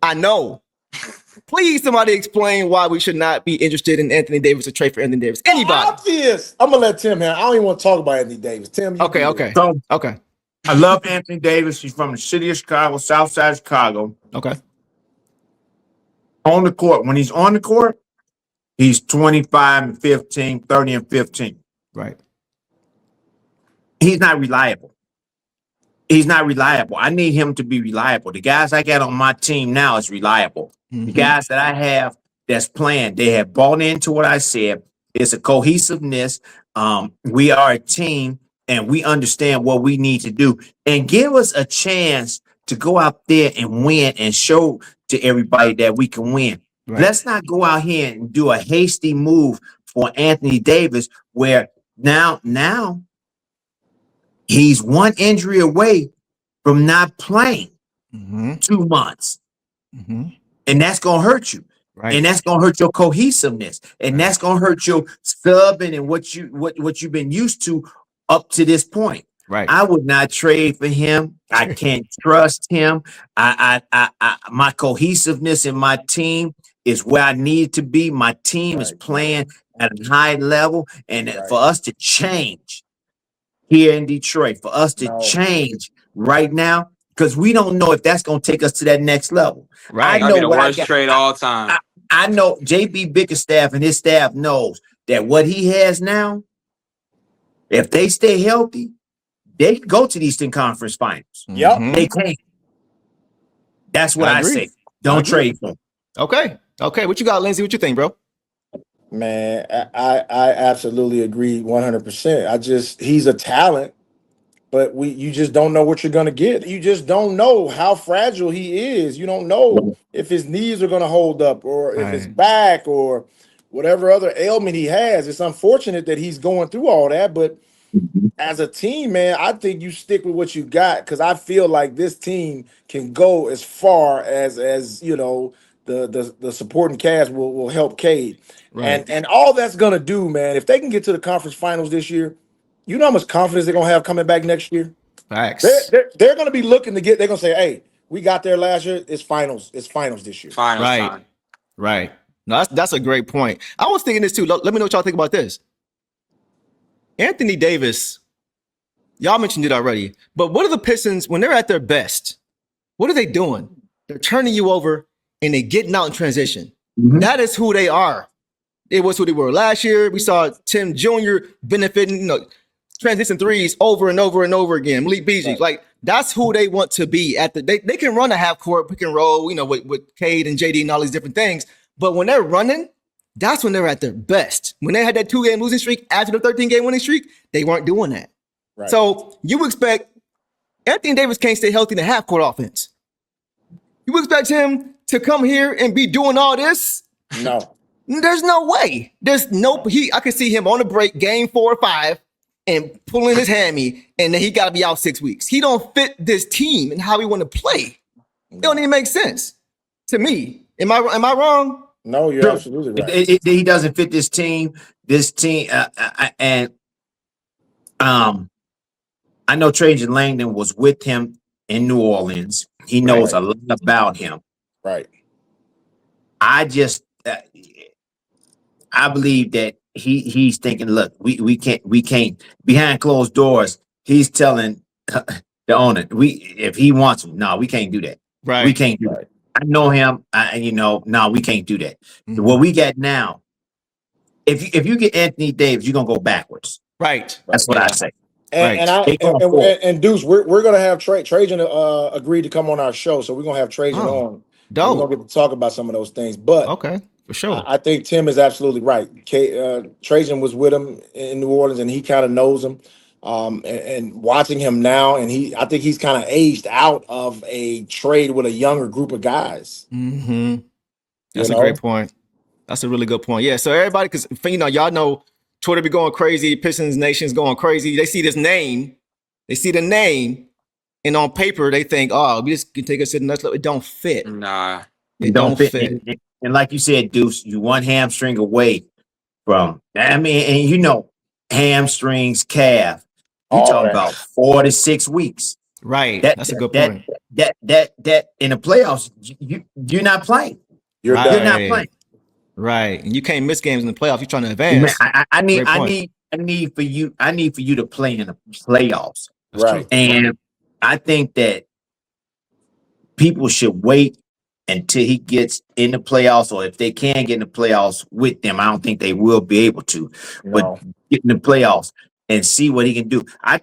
Please, somebody explain why we should not be interested in Anthony Davis or trade for Anthony Davis. Anybody? Obvious. I'm gonna let Tim have. I don't even want to talk about Anthony Davis. Tim. Okay. Okay. I love Anthony Davis. He's from the city of Chicago, South Side of Chicago. Okay. On the court, when he's on the court, he's 25 and 15, 30 and 15. Right. He's not reliable. I need him to be reliable. The guys I got on my team now is reliable. Mm-hmm. The guys that I have that's playing, they have bought into what I said. It's a cohesiveness. We are a team and we understand what we need to do and give us a chance to go out there and win and show to everybody that we can win. Right. Let's not go out here and do a hasty move for Anthony Davis where now he's one injury away from not playing 2 months. Mm-hmm. And that's going to hurt you. Right. And that's going to hurt your cohesiveness. And that's going to hurt your subbing and what you've been used to up to this point. Right. I would not trade for him. I can't trust him. My cohesiveness in my team is where I need to be. My team is playing at a high level. And for us to change here in Detroit, for us to change right now, because we don't know if that's going to take us to that next level. Right. That'd be the worst trade of all time. I know JB Bickerstaff and his staff knows that what he has now, if they stay healthy, they can go to the Eastern Conference Finals. Yep. They can. That's what I say. Don't trade for him. Okay. What you got, Lindsey? What you think, bro? Man, I absolutely agree 100%. He's a talent, but you just don't know what you're gonna get. You just don't know how fragile he is. You don't know if his knees are gonna hold up or if his back or whatever other ailment he has. It's unfortunate that he's going through all that, but as a team, man, I think you stick with what you got because I feel like this team can go as far as you know the supporting cast will help Cade. Right. And all that's gonna do, man, if they can get to the conference finals this year, you know how much confidence they're gonna have coming back next year. Facts. They're gonna be looking to get. They're gonna say, "Hey, we got there last year. It's finals. It's finals this year." Finals time. Right. No, that's a great point. I was thinking this too. Let me know what y'all think about this. Anthony Davis, y'all mentioned it already, but what are the Pistons when they're at their best? What are they doing? They're turning you over and they're getting out in transition. That is who they are. It was who they were last year. We saw Tim Jr. benefiting, transition threes over and over and over again. Malik Beasley, like that's who they want to be at the. They can run a half court pick and roll, with Cade and JD and all these different things. But when they're running, that's when they're at their best. When they had that 2-game losing streak after the 13-game winning streak, they weren't doing that. Right. So you expect Anthony Davis can't stay healthy in the half court offense. You expect him to come here and be doing all this? No. There's no way. I can see him on a break, game 4 or 5, and pulling his hammy, and then he got to be out 6 weeks. He don't fit this team and how we want to play. It don't even make sense to me. Am I wrong? No, you're absolutely right. He doesn't fit this team. And I know Trajan Langdon was with him in New Orleans. He knows a lot about him. Right. I just I believe that he's thinking, look, we can't behind closed doors. He's telling the owner, if he wants him, no, we can't do that. Right. We can't do that. I know him, no, we can't do that. What we got now, if you get Anthony Davis, you're gonna go backwards. Right. That's what I say. And Deuce, we're gonna have Trajan agreed to come on our show, so we're gonna have Trajan on. Dope. We're gonna get to talk about some of those things, but okay, for sure. I think Tim is absolutely right. Trajan was with him in New Orleans, and he kind of knows him. And watching him now, and I think he's kind of aged out of a trade with a younger group of guys. That's a great point. That's a really good point. Yeah. So everybody, because y'all know Twitter be going crazy, Pistons Nation's going crazy. They see this name, and on paper they think, oh, we just can take us to the next level. It don't fit. Nah, it don't fit. And like you said, Deuce, you one hamstring away from. And hamstrings, calf. You talking about 4 to 6 weeks. Right. That's a good point. That in the playoffs, you're not playing. You're not playing. Right. And you can't miss games in the playoffs. You're trying to advance. I need for you to play in the playoffs. Right. And I think that people should wait until he gets in the playoffs, or if they can get in the playoffs with them. I don't think they will be able to, but get in the playoffs and see what he can do. I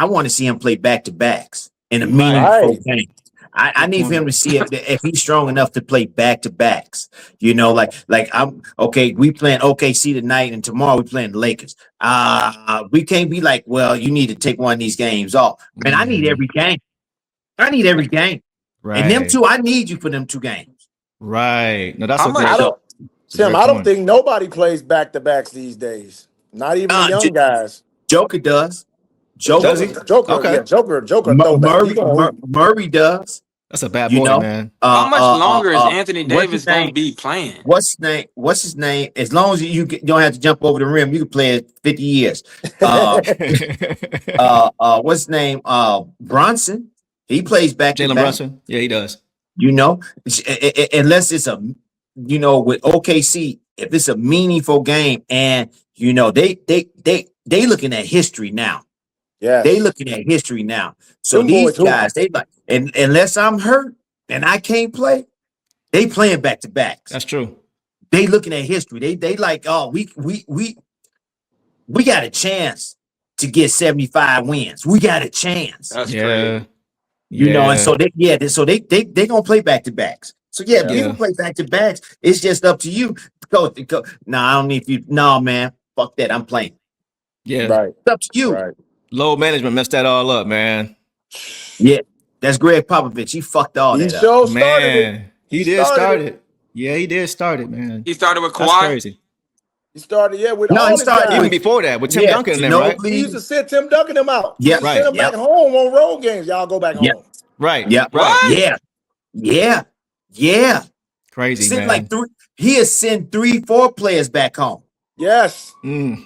want to see him play back-to-backs in a meaningful game. I need for him to see if he's strong enough to play back-to-backs. Like I'm okay. We playing OKC tonight, and tomorrow we playing the Lakers. We can't be like, well, you need to take one of these games off. Man, I need every game. Right. And them two, I need you for them 2 games. Right. No, that's I don't think nobody plays back-to-backs these days. Not even the young guys. Joker does. Joker. Okay. Yeah, Joker. Murray does. That's a bad boy, man. How much longer is Anthony Davis going to be playing? What's his name? As long as you don't have to jump over the rim, you can play it 50 years. What's his name? Brunson. He plays back. Jalen Brunson. Yeah, he does. Unless it's with OKC, if it's a meaningful game, and they looking at history now. Yes. They looking at history now. So Them these boys hoop. guys, they like, and unless I'm hurt and I can't play, they playing back to backs. That's true. They looking at history. They like, oh, we got a chance to get 75 wins. We got a chance. That's Yeah. crazy. You know, and so they gonna play back to backs. So yeah, Yeah. people play back to backs. It's just up to you. Go. No, I don't need you. No, man. Fuck that. I'm playing. Yeah. Right. It's up to you. Right. Load management messed that all up, man. Yeah. That's Greg Popovich. He fucked all He that up. sure started it. Man, he did start it. Yeah, he did start it, man. He started with That's Kawhi. crazy. He started, with No, all he his started guys. Even before that, with Tim Yeah, Duncan in there, right? He used to send Tim Duncan them out. Yeah. He used to send him back home on road games. Y'all go back Yeah. home. Right. Yeah. Right. Yeah. Crazy, Send man. like he has sent 3-4 players back home. Yes. Mm.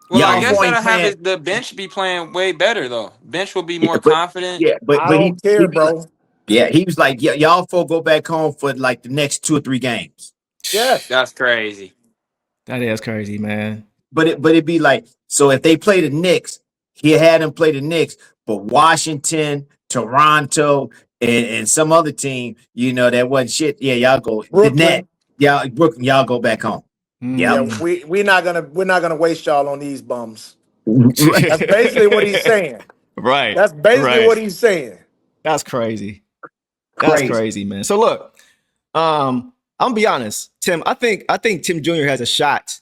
Well, I Y'all guess boy that'll have playing- the bench be playing way better though. Bench will be more but- confident. Yeah, but I don't care, bro. He was like, yeah, y'all four go back home for like the next 2 or 3 games. Yes. That's crazy. That is crazy, man. But it'd be like, so if they play the Knicks, he had them play the Knicks, but Washington, Toronto, and some other team, you know, that wasn't shit. Yeah, y'all go. Brooklyn. The net, Brooklyn, y'all go back home. Yeah, Mm. we're not gonna waste y'all on these bums. That's basically what he's saying. Right. That's basically what he's saying. That's crazy. That's crazy, man. So look, I'm gonna be honest, Tim. I think Tim Jr. has a shot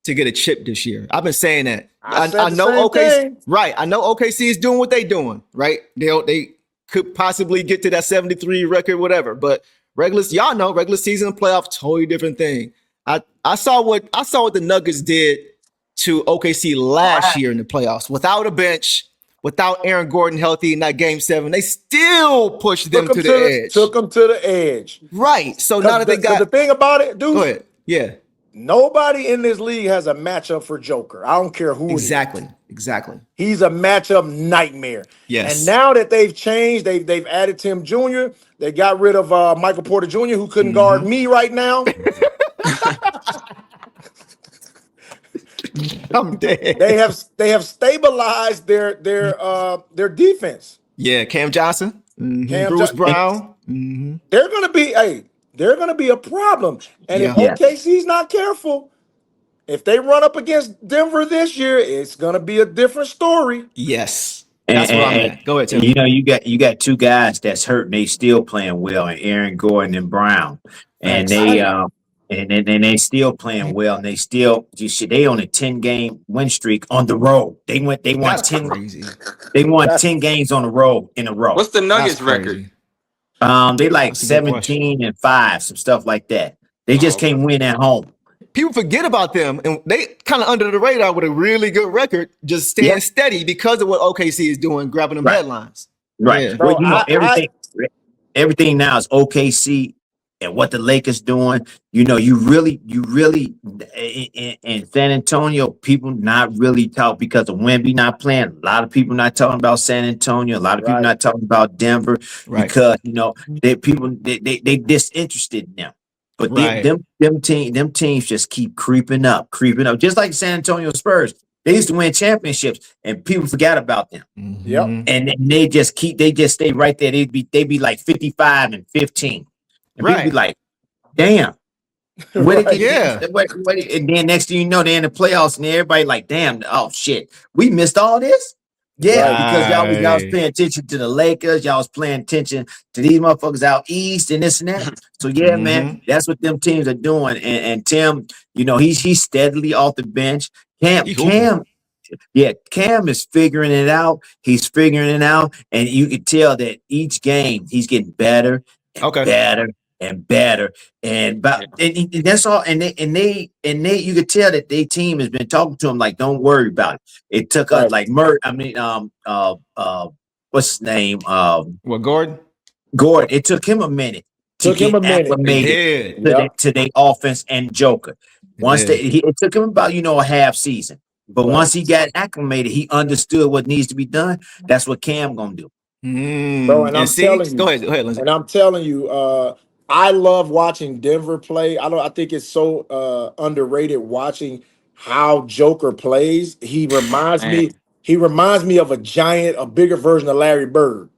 to get a chip this year. I've been saying that. I know OKC. Right. I know OKC is doing what they doing. Right. They could possibly get to that 73 record, whatever. But regular season and playoff, totally different thing. I saw what the Nuggets did to OKC last year in the playoffs without a bench. Without Aaron Gordon healthy in that game 7, they still pushed them to the edge. Took them to the edge. Right. So now that they got the thing about it, dude. Go ahead. Yeah. Nobody in this league has a matchup for Joker. I don't care who Exactly. it is. Exactly. He's a matchup nightmare. Yes. And now that they've changed, they've added Tim Jr. They got rid of Michael Porter Jr., who couldn't guard me right now. I'm dead. They have stabilized their defense. Yeah, Cam Johnson, Bruce Brown. Mm-hmm. They're gonna be a problem. And if OKC's not careful, if they run up against Denver this year, it's gonna be a different story. Yes. That's what I'm at. Go ahead, Tim. You know, you got 2 guys that's hurt and they still playing well, and Aaron Gordon and Brown. And they still playing well, and they still they on a 10-game win streak on the road. They won 10. Crazy. They won 10 games on the road in a row. What's the Nuggets record? They like 17-5, some stuff like that. They just can't win at home. People forget about them, and they kind of under the radar with a really good record, just staying steady because of what OKC is doing, grabbing them headlines. Right. Yeah. Well, you know, everything now is OKC. And what the Lakers doing, you know, you really in San Antonio, people not really talk because of Wemby not playing. A lot of people not talking about San Antonio. A lot of people not talking about Denver because you know they disinterested in them. But them teams just keep creeping up, just like San Antonio Spurs. They used to win championships, and people forgot about them. Mm-hmm. Yep. And they just stay right there. They'd be like 55-15. And people be like, damn. Where they get and then next thing you know, they're in the playoffs and everybody like, damn, oh shit, we missed all this? Yeah, because y'all was paying attention to the Lakers, y'all was paying attention to these motherfuckers out east and this and that. So man, that's what them teams are doing. And Tim, you know, he's steadily off the bench. Cam is figuring it out. He's figuring it out. And you can tell that each game he's getting better and better and better, and that's all. And they you could tell that their team has been talking to him like, don't worry about it. It took us like what's his name? Gordon? Gordon. It took him a minute to get acclimated to their offense and Joker. It took him about a half season, but once he got acclimated, he understood what needs to be done. That's what Cam gonna do. Bro, and I'm telling you, go ahead, Lindsey. And I'm telling you, I love watching Denver play. I think it's so underrated watching how Joker plays. He reminds me He reminds me of a giant, a bigger version of Larry Bird.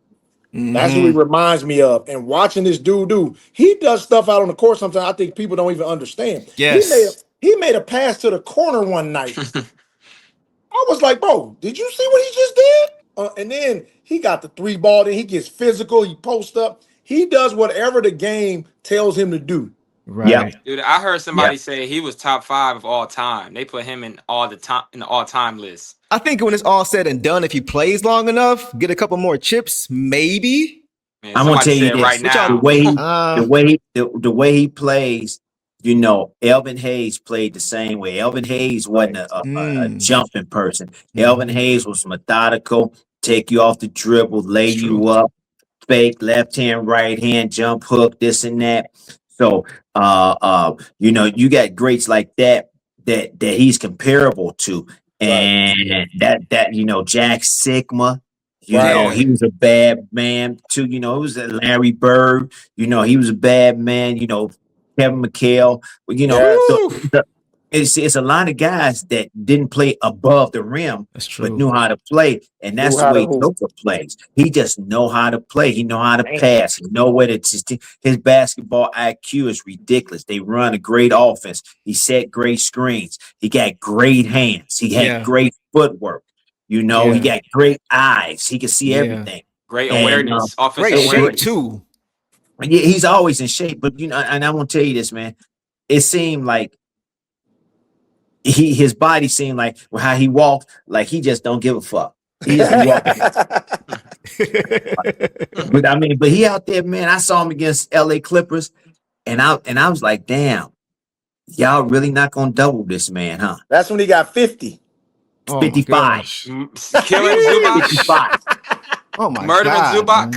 That's who he reminds me of. And watching this dude he does stuff out on the court sometimes I think people don't even understand. Yes. He made a pass to the corner one night. I was like, bro, did you see what he just did? And then he got the 3 ball, then he gets physical, he posts up. He does whatever the game tells him to do. Right. Dude, I heard somebody say he was top 5 of all time. They put him in the all-time list. I think when it's all said and done, if he plays long enough, get a couple more chips, maybe. Man, I'm gonna tell somebody you said this: right now. the way he plays. You know, Elvin Hayes played the same way. Elvin Hayes wasn't a jumping person. Elvin Hayes was methodical, take you off the dribble, lay you up, fake left hand, right hand, jump hook, this and that. So, you know, you got greats like that he's comparable to, and that you know, Jack Sigma. You know, he was a bad man too. You know, it was Larry Bird. You know, he was a bad man. You know, Kevin McHale. You know, it's a lot of guys that didn't play above the rim, but knew how to play, and that's the way Joker plays. He just know how to play. He know how to pass. He know where to. His basketball IQ is ridiculous. They run a great offense. He set great screens. He got great hands. He had great footwork. You know, he got great eyes. He can see everything. Great awareness. Great shape too. Yeah, he's always in shape. But you know, and I want to tell you this, man. It seemed like his body seemed like how he walked, like he just don't give a fuck. He just But I mean, but he out there, man. I saw him against LA Clippers, and I was like, damn, y'all really not gonna double this man, huh? That's when he got 50. 55. Killing Zubac. 55. Oh my Murdering God. Zubac.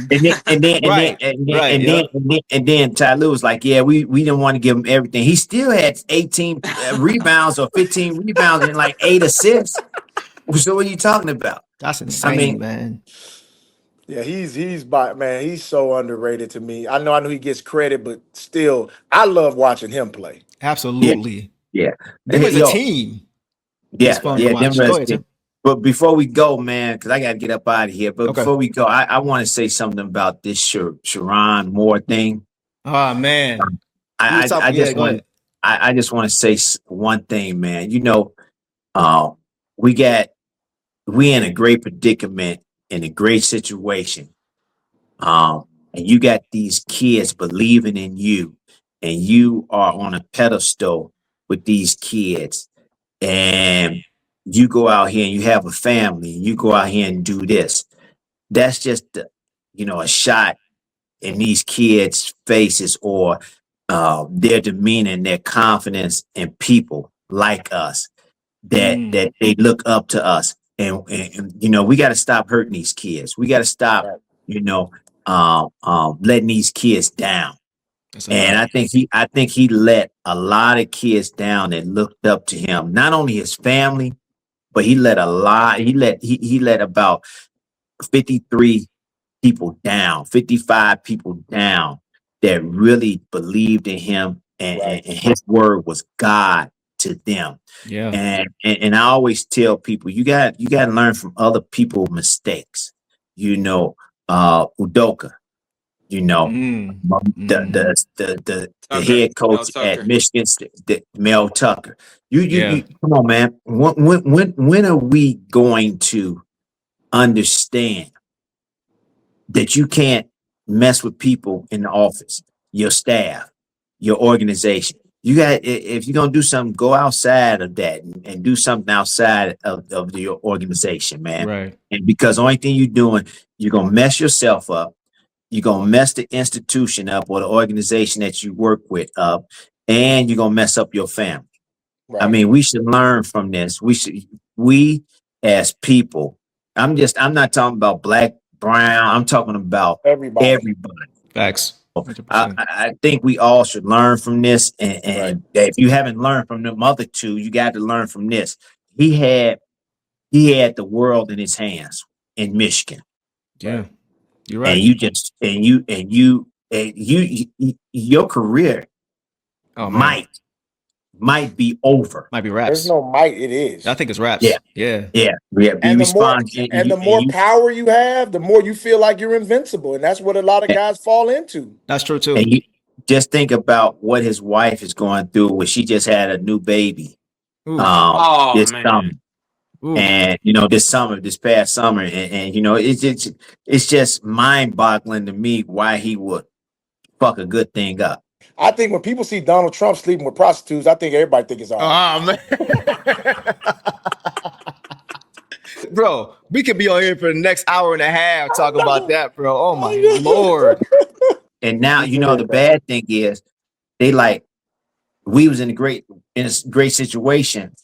And then Ty Lue was like, yeah, we didn't want to give him everything. He still had 18 rebounds or 15 rebounds and like 8 assists. So what are you talking about? That's insane, man. Yeah, he's so underrated to me. I know he gets credit, but still, I love watching him play. Absolutely. Yeah. Them as a team. Yeah, fun to watch. Go ahead, Tim. But before we go, man, because I got to get up out of here. But before we go, I want to say something about this Sherrone Moore thing. Oh man, I just want to say one thing, man. You know, we in a great predicament, in a great situation. And you got these kids believing in you, and you are on a pedestal with these kids, and you go out here and you have a family, and you go out here and do this. That's just, a shot in these kids' faces, or their demeanor and their confidence in people like us, that they look up to us. And we got to stop hurting these kids. We got to stop, letting these kids down. And I think he let a lot of kids down that looked up to him. Not only his family, but he let about 53 people down, 55 people down that really believed in him, and his word was God to them. Yeah. And I always tell people, you got to learn from other people's mistakes. Udoka, the head coach at Michigan State, Mel Tucker. You come on, man. When are we going to understand that you can't mess with people in the office, your staff, your organization? You got, if you're gonna do something, go outside of that and do something outside of your organization, man. Right. And because the only thing you're doing, you're gonna mess yourself up. You're going to mess the institution up, or the organization that you work with up, and you're going to mess up your family. Right. I mean, we should learn from this. We as people, I'm not talking about black, brown. I'm talking about everybody. Facts. I think we all should learn from this. And if you haven't learned from them other two, you got to learn from this. He had the world in his hands in Michigan. Yeah. You're right. And your career might might be over. Might be There's raps. no might. It is. I think it's raps. Yeah. Yeah. Be And responsible. the more power you have, the more you feel like you're invincible, and that's what a lot of guys fall into. That's true too. And you just think about what his wife is going through when she just had a new baby Oof. Oh, this man. summer. Oof. And this past summer, and it's just mind-boggling to me why he would fuck a good thing up. I think when people see Donald Trump sleeping with prostitutes, I think everybody think it's all right. Oh man. Bro, we could be on here for the next hour and a half talking about that, bro. Oh my Lord. And now the bad thing is they like we was in a great situation.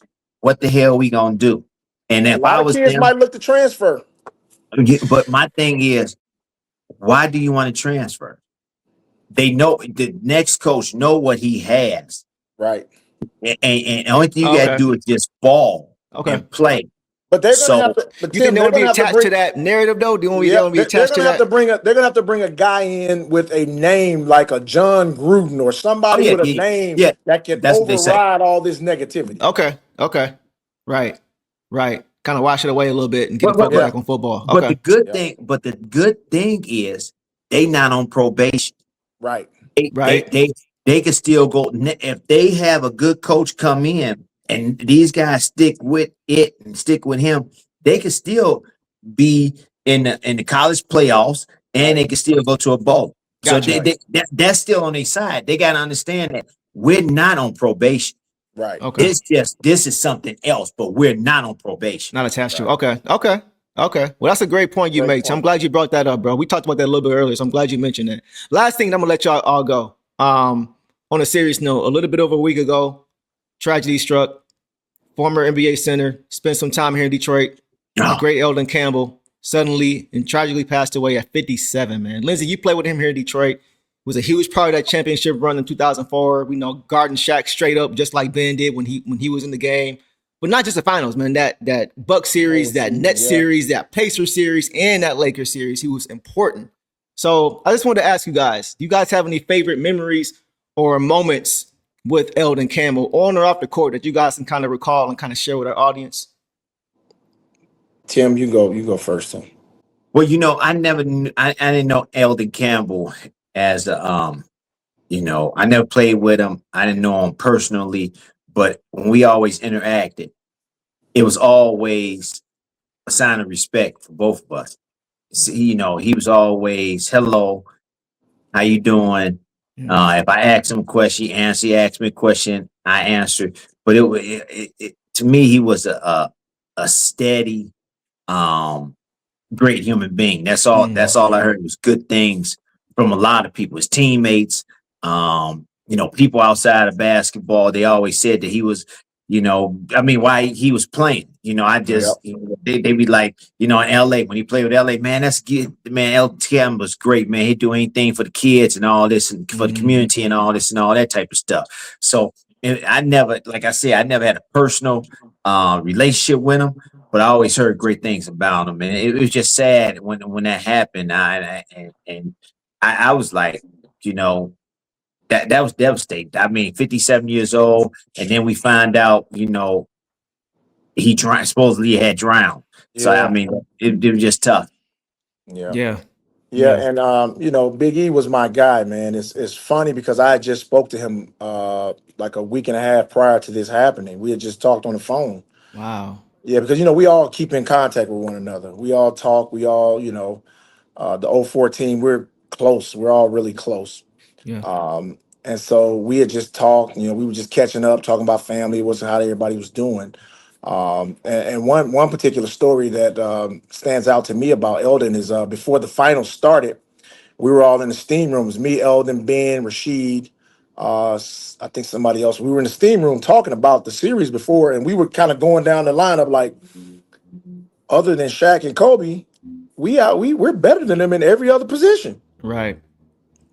What the hell we gonna do? And A if lot I of was kids them, might look to transfer. but my thing is, why do you want to transfer? They know the next coach know what he has, Right. and the only thing you got to do is just ball and play. But they're gonna So have to. But You Tim, think they they're want to be gonna have to attached bring. to that narrative though? Do you want Yeah, to be they're attached to gonna have that? to bring a. They're gonna have to bring a guy in with a name like a John Gruden or somebody with a name that can That's what they say. override all this negativity. Okay. Right. Kind of wash it away a little bit and get the focus back on football. But Okay. the good thing is they not on probation. Right. They can still go if they have a good coach come in and these guys stick with it and stick with him. They can still be in the college playoffs and they can still go to a bowl. Gotcha. So that's still on their side. They got to understand that we're not on probation. Right. Okay. This is something else, but we're not on probation. Not attached to. Okay. Well, that's a great point you made. So I'm glad you brought that up, bro. We talked about that a little bit earlier, so I'm glad you mentioned that. Last thing, I'm gonna let y'all all go. On a serious note, a little bit over a week ago, tragedy struck. Former NBA center spent some time here in Detroit. The great Elden Campbell suddenly and tragically passed away at 57. Man, Lindsey, you played with him here in Detroit. Was a huge part of that championship run in 2004. We know Garden Shack straight up, just like Ben did when he was in the game. But not just the finals, man. That Buck series, that Nets series, that Pacer series, and that Lakers series. He was important. So I just wanted to ask you guys, do you guys have any favorite memories or moments with Elden Campbell on or off the court that you guys can kind of recall and kind of share with our audience? Tim, you go first. Tim. Well, I never knew, I didn't know Elden Campbell as a I never played with him. I didn't know him personally, but when we always interacted, it was always a sign of respect for both of us. So, he was always, hello, how you doing? If I asked him a question, he answered. He asked me a question, I answered. But it to me, he was a steady, great human being. That's all. That's all I heard was good things from a lot of people, his teammates. People outside of basketball. They always said that he was, why he was playing. They be like, in LA when he played with LA, man, that's good. Man, LTM was great, man. He'd do anything for the kids and all this, and for the community and all this and all that type of stuff. So I never, like I said, I never had a personal relationship with him, but I always heard great things about him, and it was just sad when that happened. I was like, that was devastating. I mean, 57 years old, and then we find out, he supposedly had drowned. Yeah. So I mean, it was just tough. Yeah. And Big E was my guy, man. It's funny because I just spoke to him like a week and a half prior to this happening. We had just talked on the phone. Wow. Yeah, because we all keep in contact with one another. We all talk. We all, the 04 team, we're close. We're all really close. Yeah. And so we had just talked. We were just catching up, talking about family, how everybody was doing. And one particular story that stands out to me about Elden is before the finals started, we were all in the steam rooms. Me, Elden, Ben, Rasheed, I think somebody else. We were in the steam room talking about the series before, and we were kind of going down the lineup like, other than Shaq and Kobe, we're better than them in every other position. Right.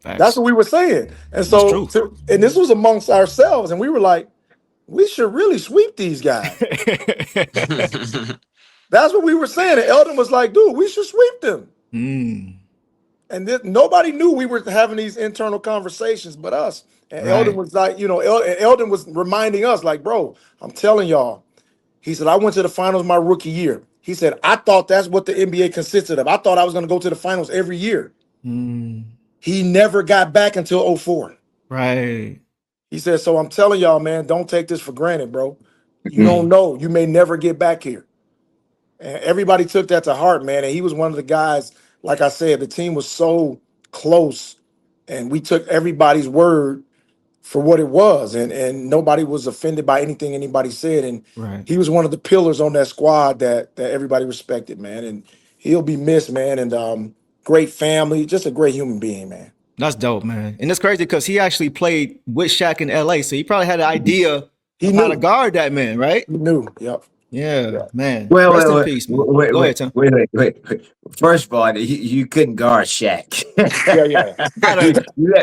Facts. That's what we were saying. And so, and this was amongst ourselves, and we were like, we should really sweep these guys. That's what we were saying. And Elden was like, dude, we should sweep them. And nobody knew we were having these internal conversations but us. And Right. Elden was like, Elden was reminding us, like, bro, I'm telling y'all. He said, I went to the finals my rookie year. He said, I thought that's what the NBA consisted of. I thought I was going to go to the finals every year. He never got back until 04. Right. He said, so I'm telling y'all, man, don't take this for granted, bro. You don't know. You may never get back here. And everybody took that to heart, man. And he was one of the guys, like I said, the team was so close. And we took everybody's word for what it was. And nobody was offended by anything anybody said. And he was one of the pillars on that squad that everybody respected, man. And he'll be missed, man. And great family, just a great human being, man. That's dope, man. And it's crazy because he actually played with Shaq in LA. So he probably had an idea of how to guard that man, right? He knew. Yep. Yeah, man. Well, Rest in peace, man. Go ahead, Tim. Wait. First of all, you couldn't guard Shaq.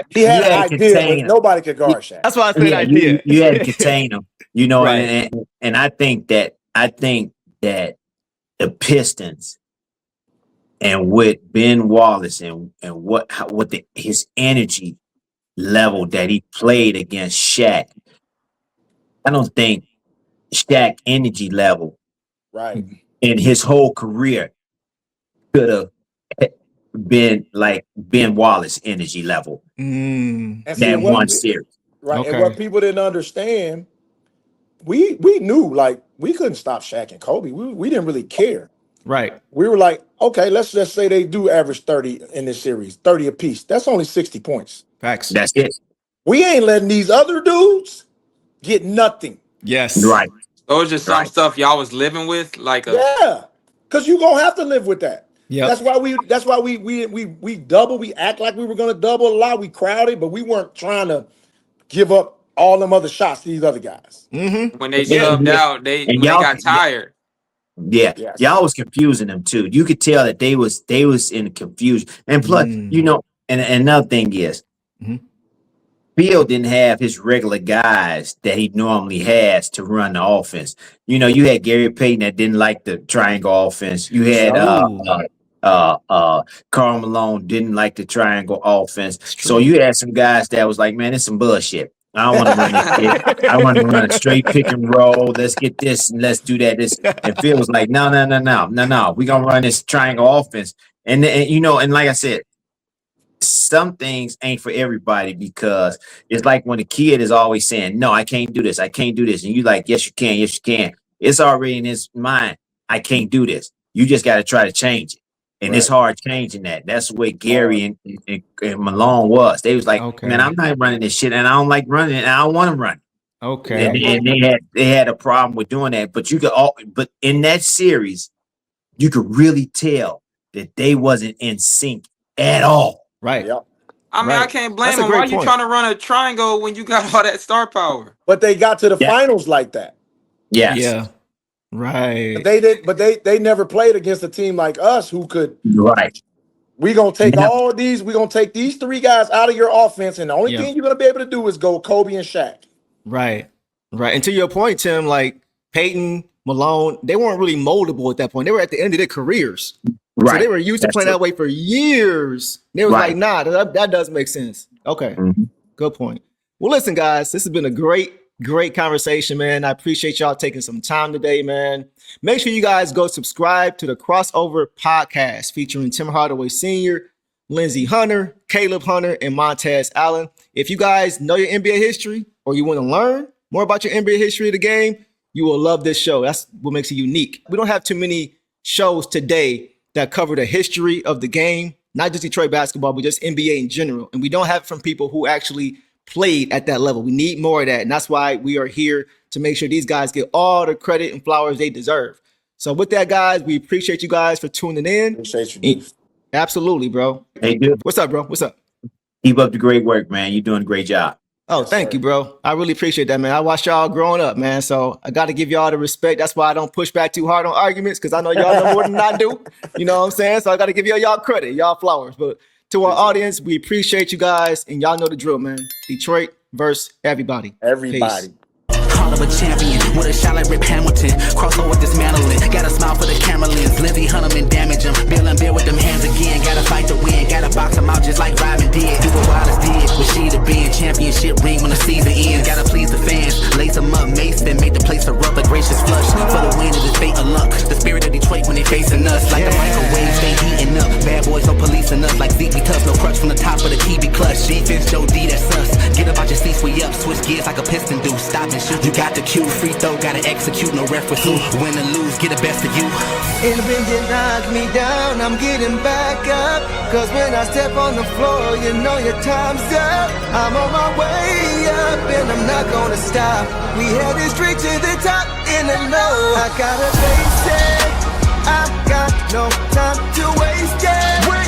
He had an idea, but nobody could guard Shaq. That's why I said idea. You had to contain him, Right. and I think that the Pistons and with Ben Wallace and his energy level that he played against Shaq, I don't think Shaq energy level in his whole career could have been like Ben Wallace energy level that one series. Right. Okay. And what people didn't understand, we knew like we couldn't stop Shaq and Kobe. We didn't really care. Right. We were like, okay, let's just say they do average 30 in this series, 30 apiece. That's only 60 points. Facts. That's it. We ain't letting these other dudes get nothing. Yes. Right. So it's just some stuff y'all was living with, like because you're gonna have to live with that. Yeah. That's why we double, we act like we were gonna double a lot. We crowded, but we weren't trying to give up all them other shots to these other guys. When they subbed out, they got tired. Yeah, y'all was confusing them too. You could tell that they was in confusion. And plus, and another thing is, Bill didn't have his regular guys that he normally has to run the offense. You had Gary Payton that didn't like the triangle offense. You had Karl Malone didn't like the triangle offense. So you had some guys that was like, man, it's some bullshit. I don't want to run this. I want to run a straight pick and roll. Let's get this and let's do that. And Phil was like, no. We're gonna run this triangle offense. And like I said, some things ain't for everybody because it's like when a kid is always saying, no, I can't do this. I can't do this. And you like, yes, you can. Yes, you can. It's already in his mind. I can't do this. You just got to try to change it. And it's hard changing that. That's the way Gary and Malone was. They was like, man, I'm not running this shit, and I don't like running it, and I don't want to run it. Okay. And they had a problem with doing that. But but in that series, you could really tell that they wasn't in sync at all. Right. Yep. I mean, I can't blame them. Why are you trying to run a triangle when you got all that star power? But they got to the finals like that. Yes. Yeah. Right. But they did, but they never played against a team like us who could. Right. We're gonna take all these, we're gonna take these three guys out of your offense, and the only thing you're gonna be able to do is go Kobe and Shaq. Right. And to your point, Tim, like Peyton, Malone, they weren't really moldable at that point. They were at the end of their careers. Right. So they were used to playing that way for years. They was like, nah, that does make sense. Okay. Good point. Well, listen, guys, this has been a great conversation, man. I appreciate y'all taking some time today, man. Make sure you guys go subscribe to the Crossover Podcast featuring Tim Hardaway Sr., Lindsey Hunter, Caleb Hunter, and Montez Allen. If you guys know your NBA history or you want to learn more about your NBA history of the game, you will love this show. That's what makes it unique. We don't have too many shows today that cover the history of the game, not just Detroit basketball, but just NBA in general. And we don't have it from people who actually played at that level. We need more of that. And that's why we are here to make sure these guys get all the credit and flowers they deserve. So with that, guys, we appreciate you guys for tuning in. Appreciate you. Absolutely, bro. Hey, dude. What's up, bro? What's up? Keep up the great work, man. You're doing a great job. Oh, thank you, bro. I really appreciate that, man. I watched y'all growing up, man. So I got to give y'all the respect. That's why I don't push back too hard on arguments, because I know y'all know more than I do. You know what I'm saying? So I got to give y'all credit, y'all flowers. But to our audience, we appreciate you guys, and y'all know the drill, man. Detroit versus everybody. Everybody. Peace. Heart of a champion with a shot like Rip Hamilton. Crossover dismantling. Got a smile for the camera lens. Lindsey Hunter damage him. Bill and Bill with them hands again. Gotta fight to win. Gotta box him. trusting us like Zeke, we tough. No crutch from the top of the key, be clutch. Defense, Joe D, that's us. Get up out your seats, we up. Switch gears like a piston do. Stop and shoot. You got the cue. Free throw, gotta execute. No ref with who. Win or lose, get the best of you. And when you knock me down, I'm getting back up. Cause when I step on the floor, you know your time's up. I'm on my way up and I'm not gonna stop. We headed straight to the top in the low. I gotta face it, I got no time to waste it.